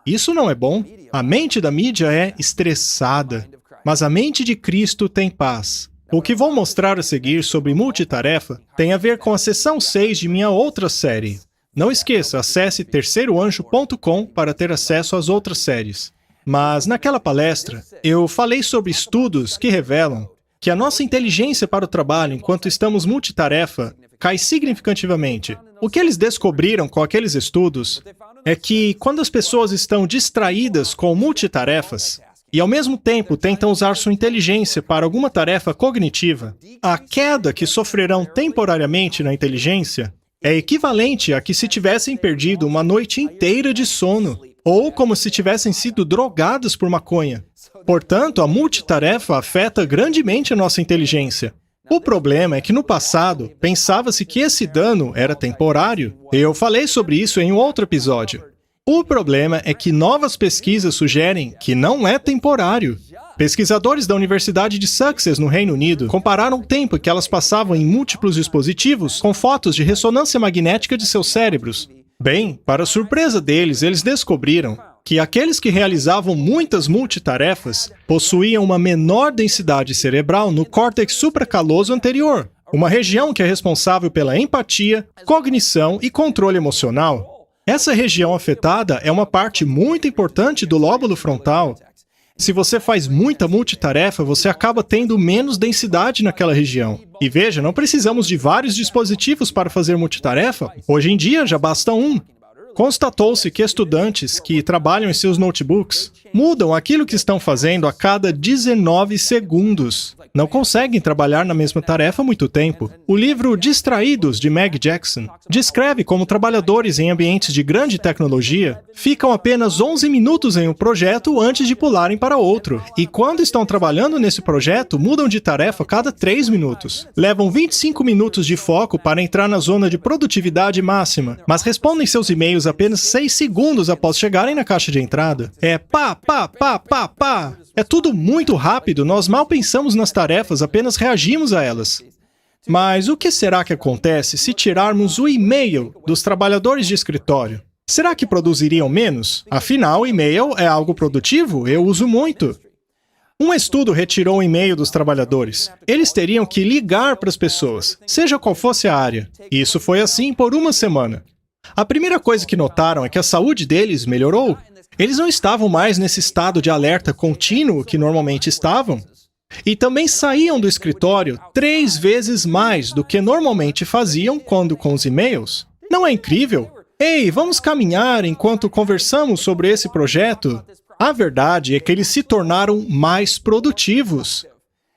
Isso não é bom. A mente da mídia é estressada. Mas a mente de Cristo tem paz. O que vou mostrar a seguir sobre multitarefa tem a ver com a sessão 6 de minha outra série. Não esqueça, acesse terceiroanjo.com para ter acesso às outras séries. Mas naquela palestra, eu falei sobre estudos que revelam que a nossa inteligência para o trabalho enquanto estamos multitarefa cai significativamente. O que eles descobriram com aqueles estudos é que quando as pessoas estão distraídas com multitarefas, e ao mesmo tempo tentam usar sua inteligência para alguma tarefa cognitiva, a queda que sofrerão temporariamente na inteligência é equivalente a que se tivessem perdido 1 noite inteira de sono, ou como se tivessem sido drogadas por maconha. Portanto, a multitarefa afeta grandemente a nossa inteligência. O problema é que no passado, pensava-se que esse dano era temporário. Eu falei sobre isso em um outro episódio. O problema é que novas pesquisas sugerem que não é temporário. Pesquisadores da Universidade de Sussex, no Reino Unido, compararam o tempo que elas passavam em múltiplos dispositivos com fotos de ressonância magnética de seus cérebros. Bem, para surpresa deles, eles descobriram que aqueles que realizavam muitas multitarefas possuíam uma menor densidade cerebral no córtex supracaloso anterior, uma região que é responsável pela empatia, cognição e controle emocional. Essa região afetada é uma parte muito importante do lóbulo frontal. Se você faz muita multitarefa, você acaba tendo menos densidade naquela região. E veja, não precisamos de vários dispositivos para fazer multitarefa. Hoje em dia, já basta um. Constatou-se que estudantes que trabalham em seus notebooks mudam aquilo que estão fazendo a cada 19 segundos. Não conseguem trabalhar na mesma tarefa muito tempo. O livro Distraídos, de Meg Jackson, descreve como trabalhadores em ambientes de grande tecnologia ficam apenas 11 minutos em um projeto antes de pularem para outro. E quando estão trabalhando nesse projeto, mudam de tarefa a cada 3 minutos. Levam 25 minutos de foco para entrar na zona de produtividade máxima, mas respondem seus e-mails apenas 6 segundos após chegarem na caixa de entrada. É pá, pá, pá, pá, pá. É tudo muito rápido, nós mal pensamos nas tarefas, apenas reagimos a elas. Mas o que será que acontece se tirarmos o e-mail dos trabalhadores de escritório? Será que produziriam menos? Afinal, e-mail é algo produtivo, eu uso muito. Um estudo retirou o e-mail dos trabalhadores. Eles teriam que ligar para as pessoas, seja qual fosse a área. Isso foi assim por uma semana. A primeira coisa que notaram é que a saúde deles melhorou. Eles não estavam mais nesse estado de alerta contínuo que normalmente estavam. E também saíam do escritório 3 vezes mais do que normalmente faziam quando com os e-mails. Não é incrível? Ei, vamos caminhar enquanto conversamos sobre esse projeto? A verdade é que eles se tornaram mais produtivos.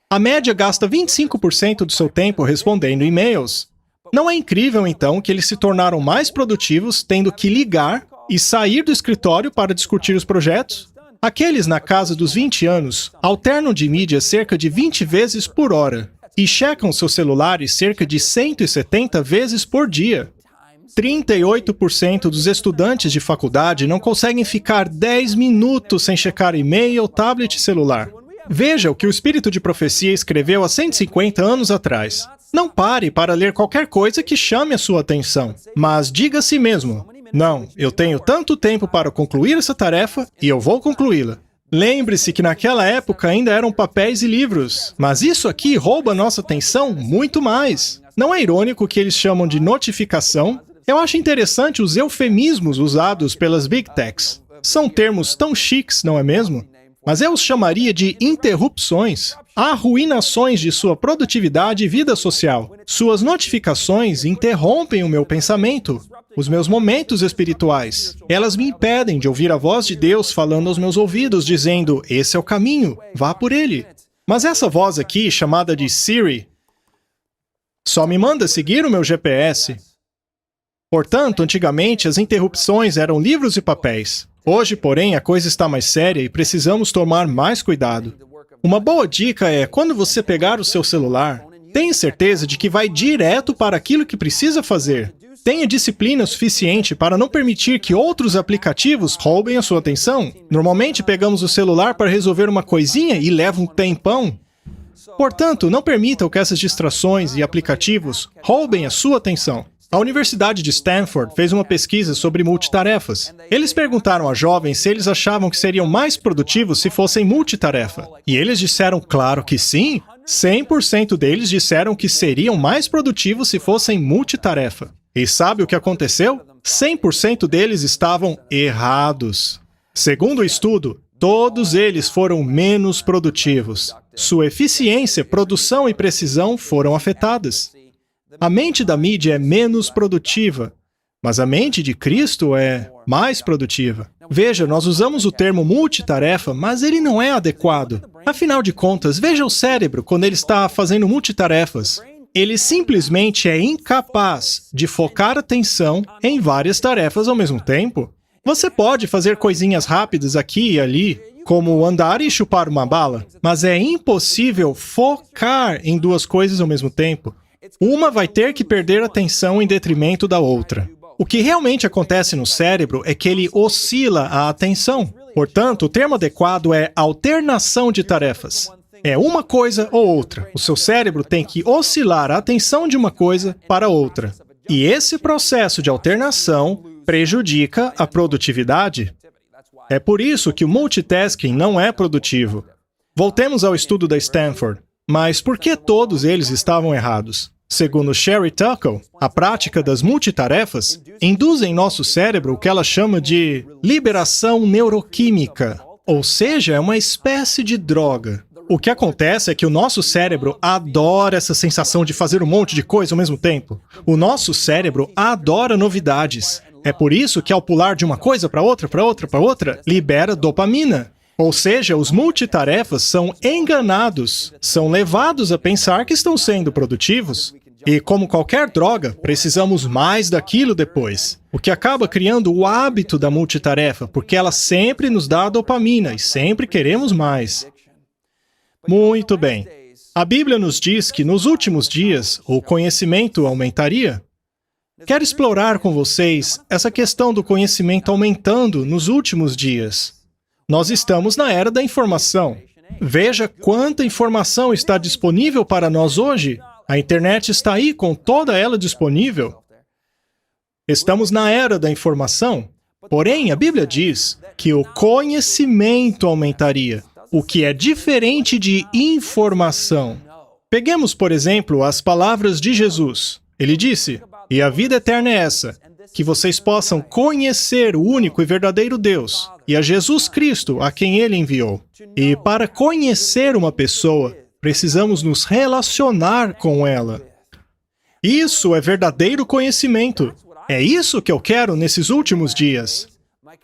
A média gasta 25% do seu tempo respondendo e-mails. Não é incrível, então, que eles se tornaram mais produtivos tendo que ligar e sair do escritório para discutir os projetos? Aqueles na casa dos 20 anos alternam de mídia cerca de 20 vezes por hora e checam seus celulares cerca de 170 vezes por dia. 38% dos estudantes de faculdade não conseguem ficar 10 minutos sem checar e-mail, tablet e celular. Veja o que o Espírito de Profecia escreveu há 150 anos atrás. Não pare para ler qualquer coisa que chame a sua atenção, mas diga a si mesmo: não, eu tenho tanto tempo para concluir essa tarefa e eu vou concluí-la. Lembre-se que naquela época ainda eram papéis e livros, mas isso aqui rouba nossa atenção muito mais. Não é irônico que eles chamam de notificação? Eu acho interessante os eufemismos usados pelas Big Techs. São termos tão chiques, não é mesmo? Mas eu os chamaria de interrupções, arruinações de sua produtividade e vida social. Suas notificações interrompem o meu pensamento, os meus momentos espirituais. Elas me impedem de ouvir a voz de Deus falando aos meus ouvidos, dizendo: esse é o caminho, vá por ele. Mas essa voz aqui, chamada de Siri, só me manda seguir o meu GPS. Portanto, antigamente, as interrupções eram livros e papéis. Hoje, porém, a coisa está mais séria e precisamos tomar mais cuidado. Uma boa dica é, quando você pegar o seu celular, tenha certeza de que vai direto para aquilo que precisa fazer. Tenha disciplina suficiente para não permitir que outros aplicativos roubem a sua atenção. Normalmente, pegamos o celular para resolver uma coisinha e leva um tempão. Portanto, não permitam que essas distrações e aplicativos roubem a sua atenção. A Universidade de Stanford fez uma pesquisa sobre multitarefas. Eles perguntaram a jovens se eles achavam que seriam mais produtivos se fossem multitarefa. E eles disseram, claro que sim. 100% deles disseram que seriam mais produtivos se fossem multitarefa. E sabe o que aconteceu? 100% deles estavam errados. Segundo o estudo, todos eles foram menos produtivos. Sua eficiência, produção e precisão foram afetadas. A mente da mídia é menos produtiva, mas a mente de Cristo é mais produtiva. Veja, nós usamos o termo multitarefa, mas ele não é adequado. Afinal de contas, veja o cérebro quando ele está fazendo multitarefas. Ele simplesmente é incapaz de focar atenção em várias tarefas ao mesmo tempo. Você pode fazer coisinhas rápidas aqui e ali, como andar e chupar uma bala, mas é impossível focar em 2 coisas ao mesmo tempo. Uma vai ter que perder atenção em detrimento da outra. O que realmente acontece no cérebro é que ele oscila a atenção. Portanto, o termo adequado é alternação de tarefas. É uma coisa ou outra. O seu cérebro tem que oscilar a atenção de uma coisa para outra. E esse processo de alternação prejudica a produtividade. É por isso que o multitasking não é produtivo. Voltemos ao estudo da Stanford. Mas por que todos eles estavam errados? Segundo Sherry Turkle, a prática das multitarefas induz em nosso cérebro o que ela chama de liberação neuroquímica. Ou seja, é uma espécie de droga. O que acontece é que o nosso cérebro adora essa sensação de fazer um monte de coisa ao mesmo tempo. O nosso cérebro adora novidades. É por isso que ao pular de uma coisa para outra, libera dopamina. Ou seja, os multitarefas são enganados, são levados a pensar que estão sendo produtivos. E como qualquer droga, precisamos mais daquilo depois. O que acaba criando o hábito da multitarefa, porque ela sempre nos dá dopamina e sempre queremos mais. Muito bem. A Bíblia nos diz que nos últimos dias o conhecimento aumentaria. Quero explorar com vocês essa questão do conhecimento aumentando nos últimos dias. Nós estamos na era da informação. Veja quanta informação está disponível para nós hoje. A internet está aí com toda ela disponível. Estamos na era da informação. Porém, a Bíblia diz que o conhecimento aumentaria, o que é diferente de informação. Peguemos, por exemplo, as palavras de Jesus. Ele disse: "E a vida eterna é essa, que vocês possam conhecer o único e verdadeiro Deus, e a Jesus Cristo, a quem Ele enviou." E para conhecer uma pessoa, precisamos nos relacionar com ela. Isso é verdadeiro conhecimento. É isso que eu quero nesses últimos dias.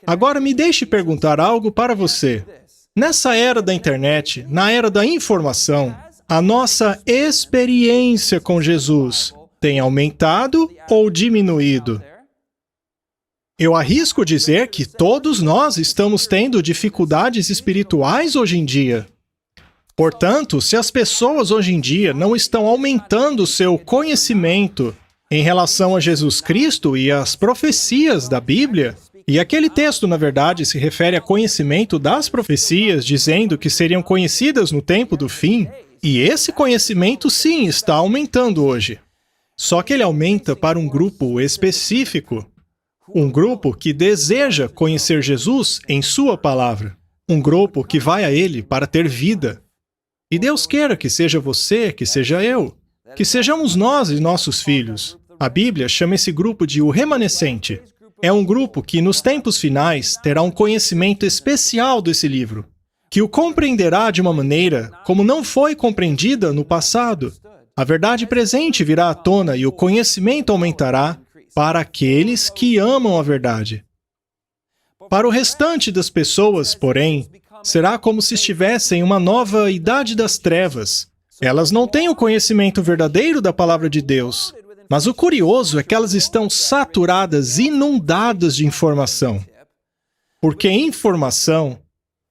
Agora me deixe perguntar algo para você. Nessa era da internet, na era da informação, a nossa experiência com Jesus tem aumentado ou diminuído? Eu arrisco dizer que todos nós estamos tendo dificuldades espirituais hoje em dia. Portanto, se as pessoas hoje em dia não estão aumentando seu conhecimento em relação a Jesus Cristo e às profecias da Bíblia, e aquele texto, na verdade, se refere a conhecimento das profecias, dizendo que seriam conhecidas no tempo do fim, e esse conhecimento, sim, está aumentando hoje. Só que ele aumenta para um grupo específico. Um grupo que deseja conhecer Jesus em sua palavra. Um grupo que vai a Ele para ter vida. E Deus queira que seja você, que seja eu, que sejamos nós e nossos filhos. A Bíblia chama esse grupo de o remanescente. É um grupo que, nos tempos finais, terá um conhecimento especial desse livro, que o compreenderá de uma maneira como não foi compreendida no passado. A verdade presente virá à tona e o conhecimento aumentará para aqueles que amam a verdade. Para o restante das pessoas, porém, será como se estivessem em uma nova idade das trevas. Elas não têm o conhecimento verdadeiro da palavra de Deus, mas o curioso é que elas estão saturadas, inundadas de informação. Porque informação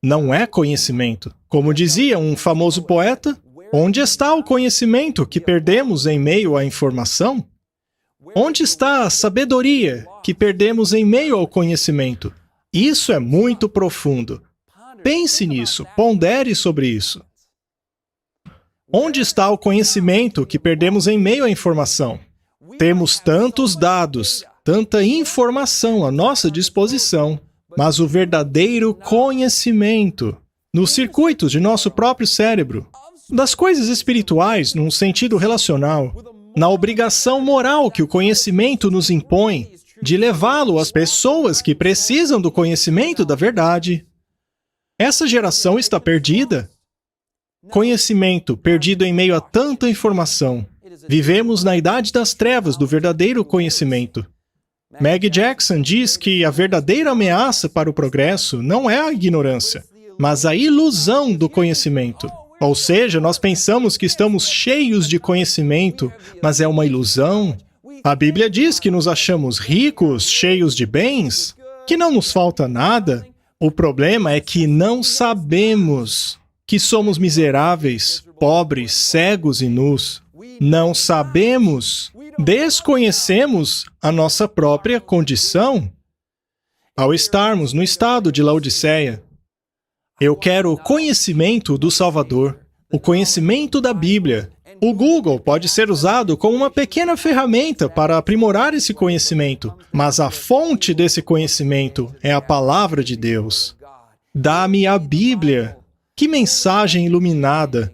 não é conhecimento. Como dizia um famoso poeta, onde está o conhecimento que perdemos em meio à informação? Onde está a sabedoria que perdemos em meio ao conhecimento? Isso é muito profundo. Pense nisso, pondere sobre isso. Onde está o conhecimento que perdemos em meio à informação? Temos tantos dados, tanta informação à nossa disposição, mas o verdadeiro conhecimento, nos circuitos de nosso próprio cérebro, das coisas espirituais num sentido relacional, na obrigação moral que o conhecimento nos impõe de levá-lo às pessoas que precisam do conhecimento da verdade. Essa geração está perdida. Conhecimento perdido em meio a tanta informação. Vivemos na idade das trevas do verdadeiro conhecimento. Meg Jackson diz que a verdadeira ameaça para o progresso não é a ignorância, mas a ilusão do conhecimento. Ou seja, nós pensamos que estamos cheios de conhecimento, mas é uma ilusão. A Bíblia diz que nos achamos ricos, cheios de bens, que não nos falta nada. O problema é que não sabemos que somos miseráveis, pobres, cegos e nus. Não sabemos, desconhecemos a nossa própria condição. Ao estarmos no estado de Laodiceia, eu quero o conhecimento do Salvador, o conhecimento da Bíblia. O Google pode ser usado como uma pequena ferramenta para aprimorar esse conhecimento, mas a fonte desse conhecimento é a palavra de Deus. Dá-me a Bíblia. Que mensagem iluminada!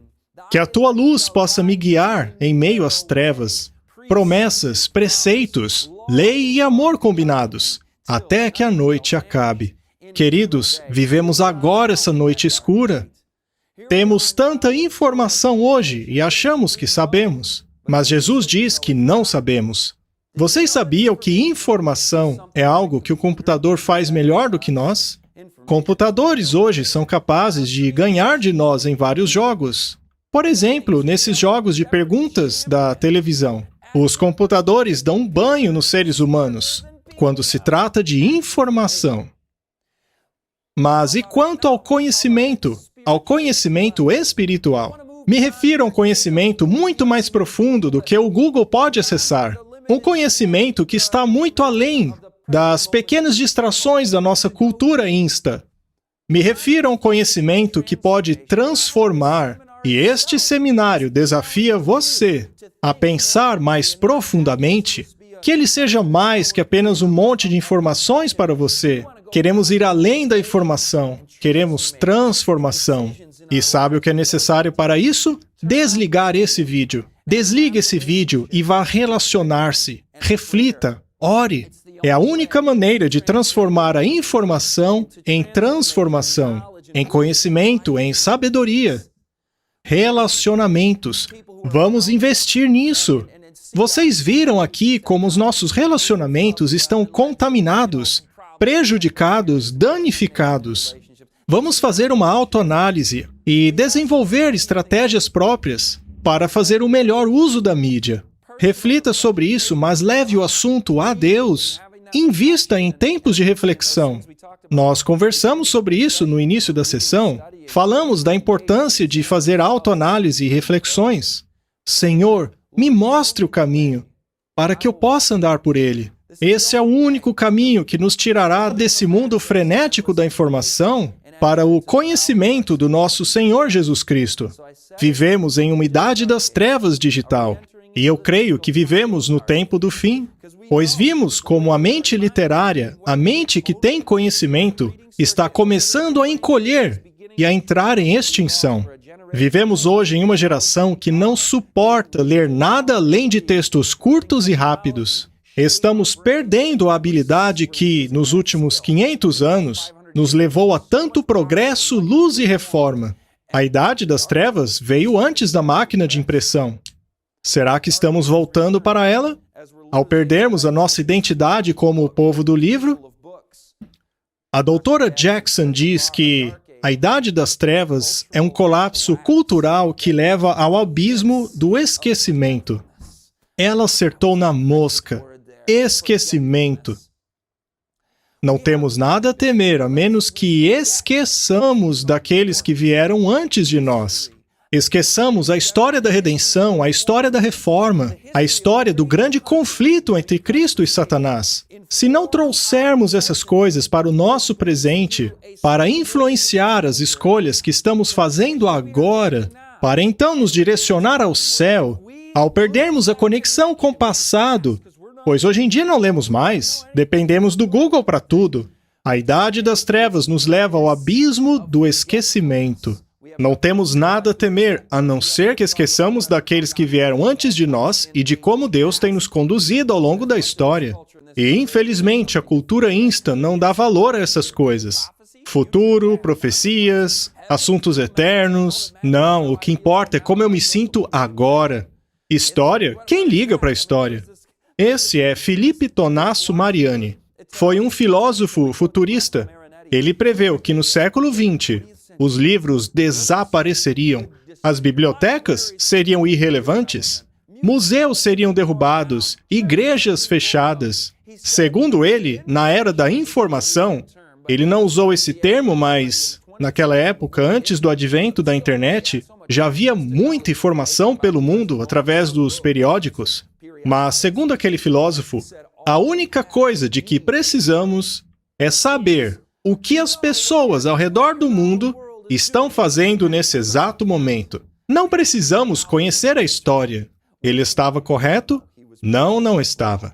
Que a tua luz possa me guiar em meio às trevas. Promessas, preceitos, lei e amor combinados, até que a noite acabe. Queridos, vivemos agora essa noite escura. Temos tanta informação hoje e achamos que sabemos, mas Jesus diz que não sabemos. Vocês sabiam que informação é algo que o computador faz melhor do que nós? Computadores hoje são capazes de ganhar de nós em vários jogos. Por exemplo, nesses jogos de perguntas da televisão, os computadores dão um banho nos seres humanos quando se trata de informação. Mas e quanto ao conhecimento? Ao conhecimento espiritual? Me refiro a um conhecimento muito mais profundo do que o Google pode acessar. Um conhecimento que está muito além das pequenas distrações da nossa cultura insta. Me refiro a um conhecimento que pode transformar, e este seminário desafia você a pensar mais profundamente, que ele seja mais que apenas um monte de informações para você. Queremos ir além da informação, queremos transformação. E sabe o que é necessário para isso? Desligar esse vídeo. Desligue esse vídeo e vá relacionar-se. Reflita, ore. É a única maneira de transformar a informação em transformação, em conhecimento, em sabedoria. Relacionamentos. Vamos investir nisso. Vocês viram aqui como os nossos relacionamentos estão contaminados, prejudicados, danificados. Vamos fazer uma autoanálise e desenvolver estratégias próprias para fazer o melhor uso da mídia. Reflita sobre isso, mas leve o assunto a Deus. Invista em tempos de reflexão. Nós conversamos sobre isso no início da sessão. Falamos da importância de fazer autoanálise e reflexões. Senhor, me mostre o caminho, para que eu possa andar por ele. Esse é o único caminho que nos tirará desse mundo frenético da informação para o conhecimento do nosso Senhor Jesus Cristo. Vivemos em uma idade das trevas digital, e eu creio que vivemos no tempo do fim, pois vimos como a mente literária, a mente que tem conhecimento, está começando a encolher e a entrar em extinção. Vivemos hoje em uma geração que não suporta ler nada além de textos curtos e rápidos. Estamos perdendo a habilidade que, nos últimos 500 anos, nos levou a tanto progresso, luz e reforma. A idade das trevas veio antes da máquina de impressão. Será que estamos voltando para ela? Ao perdermos a nossa identidade como o povo do livro? A doutora Jackson diz que a idade das trevas é um colapso cultural que leva ao abismo do esquecimento. Ela acertou na mosca. Esquecimento. Não temos nada a temer, a menos que esqueçamos daqueles que vieram antes de nós. Esqueçamos a história da redenção, a história da reforma, a história do grande conflito entre Cristo e Satanás. Se não trouxermos essas coisas para o nosso presente, para influenciar as escolhas que estamos fazendo agora, para então nos direcionar ao céu, ao perdermos a conexão com o passado, pois hoje em dia não lemos mais, dependemos do Google para tudo. A idade das trevas nos leva ao abismo do esquecimento. Não temos nada a temer, a não ser que esqueçamos daqueles que vieram antes de nós e de como Deus tem nos conduzido ao longo da história. E, infelizmente, a cultura insta não dá valor a essas coisas. Futuro, profecias, assuntos eternos. Não, o que importa é como eu me sinto agora. História? Quem liga para a história? Esse é Felipe Tonasso Mariani. Foi um filósofo futurista. Ele preveu que no século XX, os livros desapareceriam, as bibliotecas seriam irrelevantes, museus seriam derrubados, igrejas fechadas. Segundo ele, na era da informação, ele não usou esse termo, mas naquela época, antes do advento da internet, já havia muita informação pelo mundo através dos periódicos. Mas, segundo aquele filósofo, a única coisa de que precisamos é saber o que as pessoas ao redor do mundo estão fazendo nesse exato momento. Não precisamos conhecer a história. Ele estava correto? Não, não estava.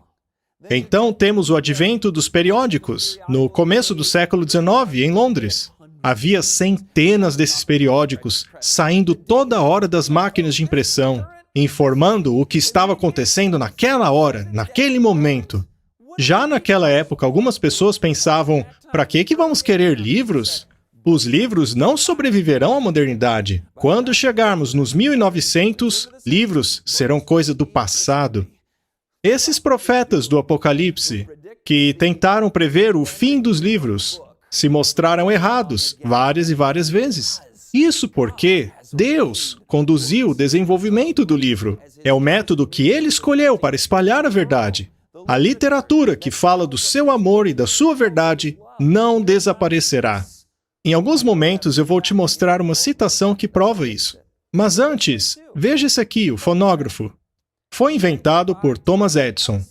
Então temos o advento dos periódicos, no começo do século XIX, em Londres. Havia centenas desses periódicos saindo toda hora das máquinas de impressão, informando o que estava acontecendo naquela hora, naquele momento. Já naquela época, algumas pessoas pensavam: para que vamos querer livros? Os livros não sobreviverão à modernidade. Quando chegarmos nos 1900, livros serão coisa do passado. Esses profetas do Apocalipse, que tentaram prever o fim dos livros, se mostraram errados várias e várias vezes. Isso porque Deus conduziu o desenvolvimento do livro. É o método que Ele escolheu para espalhar a verdade. A literatura que fala do seu amor e da sua verdade não desaparecerá. Em alguns momentos eu vou te mostrar uma citação que prova isso. Mas antes, veja esse aqui, o fonógrafo. Foi inventado por Thomas Edison.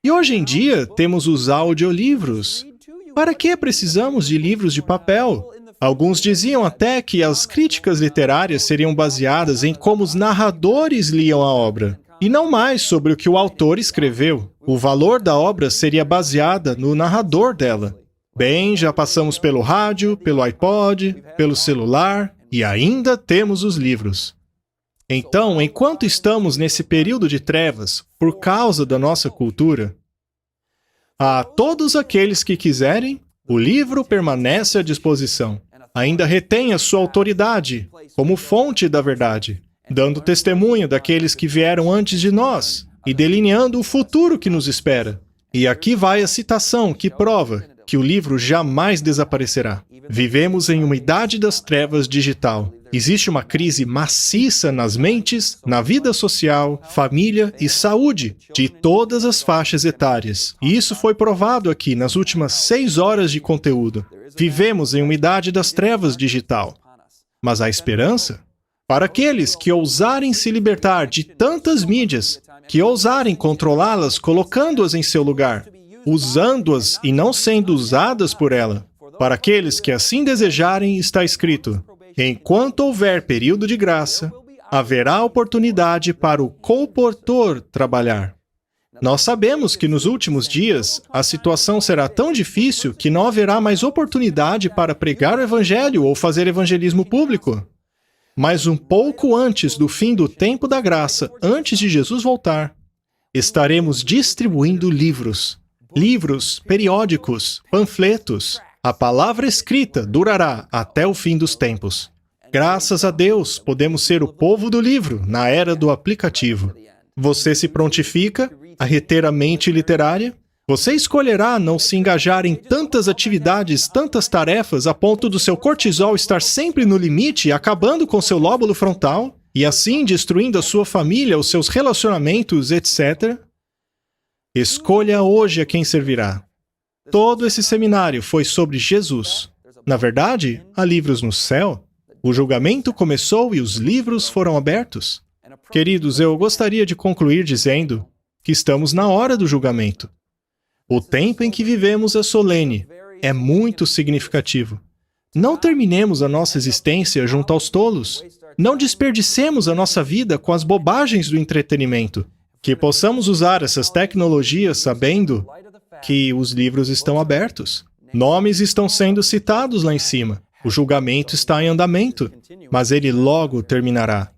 E hoje em dia temos os audiolivros. Para que precisamos de livros de papel? Alguns diziam até que as críticas literárias seriam baseadas em como os narradores liam a obra, e não mais sobre o que o autor escreveu. O valor da obra seria baseada no narrador dela. Bem, já passamos pelo rádio, pelo iPod, pelo celular e ainda temos os livros. Então, enquanto estamos nesse período de trevas, por causa da nossa cultura, a todos aqueles que quiserem, o livro permanece à disposição. Ainda retém a sua autoridade como fonte da verdade, dando testemunho daqueles que vieram antes de nós e delineando o futuro que nos espera. E aqui vai a citação que prova que o livro jamais desaparecerá. Vivemos em uma idade das trevas digital. Existe uma crise maciça nas mentes, na vida social, família e saúde de todas as faixas etárias. E isso foi provado aqui nas últimas 6 horas de conteúdo. Vivemos em uma idade das trevas digital. Mas há esperança? Para aqueles que ousarem se libertar de tantas mídias, que ousarem controlá-las colocando-as em seu lugar, usando-as e não sendo usadas por ela. Para aqueles que assim desejarem, está escrito: enquanto houver período de graça, haverá oportunidade para o colportor trabalhar. Nós sabemos que nos últimos dias, a situação será tão difícil que não haverá mais oportunidade para pregar o evangelho ou fazer evangelismo público. Mas um pouco antes do fim do tempo da graça, antes de Jesus voltar, estaremos distribuindo livros. Livros, periódicos, panfletos. A palavra escrita durará até o fim dos tempos. Graças a Deus, podemos ser o povo do livro na era do aplicativo. Você se prontifica a reter a mente literária? Você escolherá não se engajar em tantas atividades, tantas tarefas, a ponto do seu cortisol estar sempre no limite, acabando com seu lóbulo frontal, e assim destruindo a sua família, os seus relacionamentos, etc.? Escolha hoje a quem servirá. Todo esse seminário foi sobre Jesus. Na verdade, há livros no céu. O julgamento começou e os livros foram abertos. Queridos, eu gostaria de concluir dizendo que estamos na hora do julgamento. O tempo em que vivemos é solene, é muito significativo. Não terminemos a nossa existência junto aos tolos. Não desperdicemos a nossa vida com as bobagens do entretenimento. Que possamos usar essas tecnologias sabendo que os livros estão abertos. Nomes estão sendo citados lá em cima. O julgamento está em andamento, mas ele logo terminará.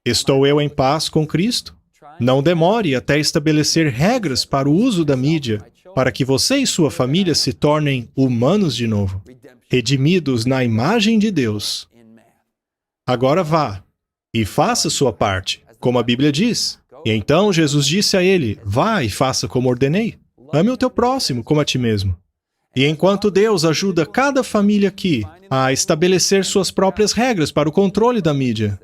Estou eu em paz com Cristo? Não demore até estabelecer regras para o uso da mídia, para que você e sua família se tornem humanos de novo, redimidos na imagem de Deus. Agora vá e faça sua parte, como a Bíblia diz. E então Jesus disse a ele: vá e faça como ordenei. Ame o teu próximo como a ti mesmo. E enquanto Deus ajuda cada família aqui a estabelecer suas próprias regras para o controle da mídia,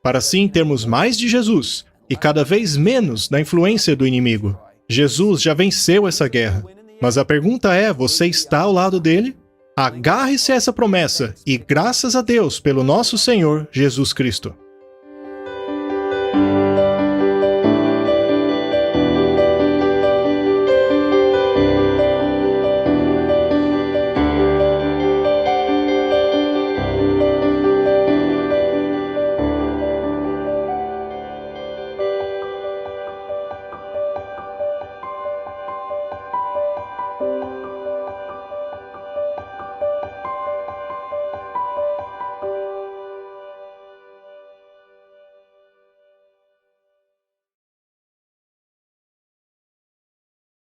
para assim termos mais de Jesus e cada vez menos da influência do inimigo. Jesus já venceu essa guerra. Mas a pergunta é, você está ao lado dele? Agarre-se a essa promessa e graças a Deus pelo nosso Senhor Jesus Cristo.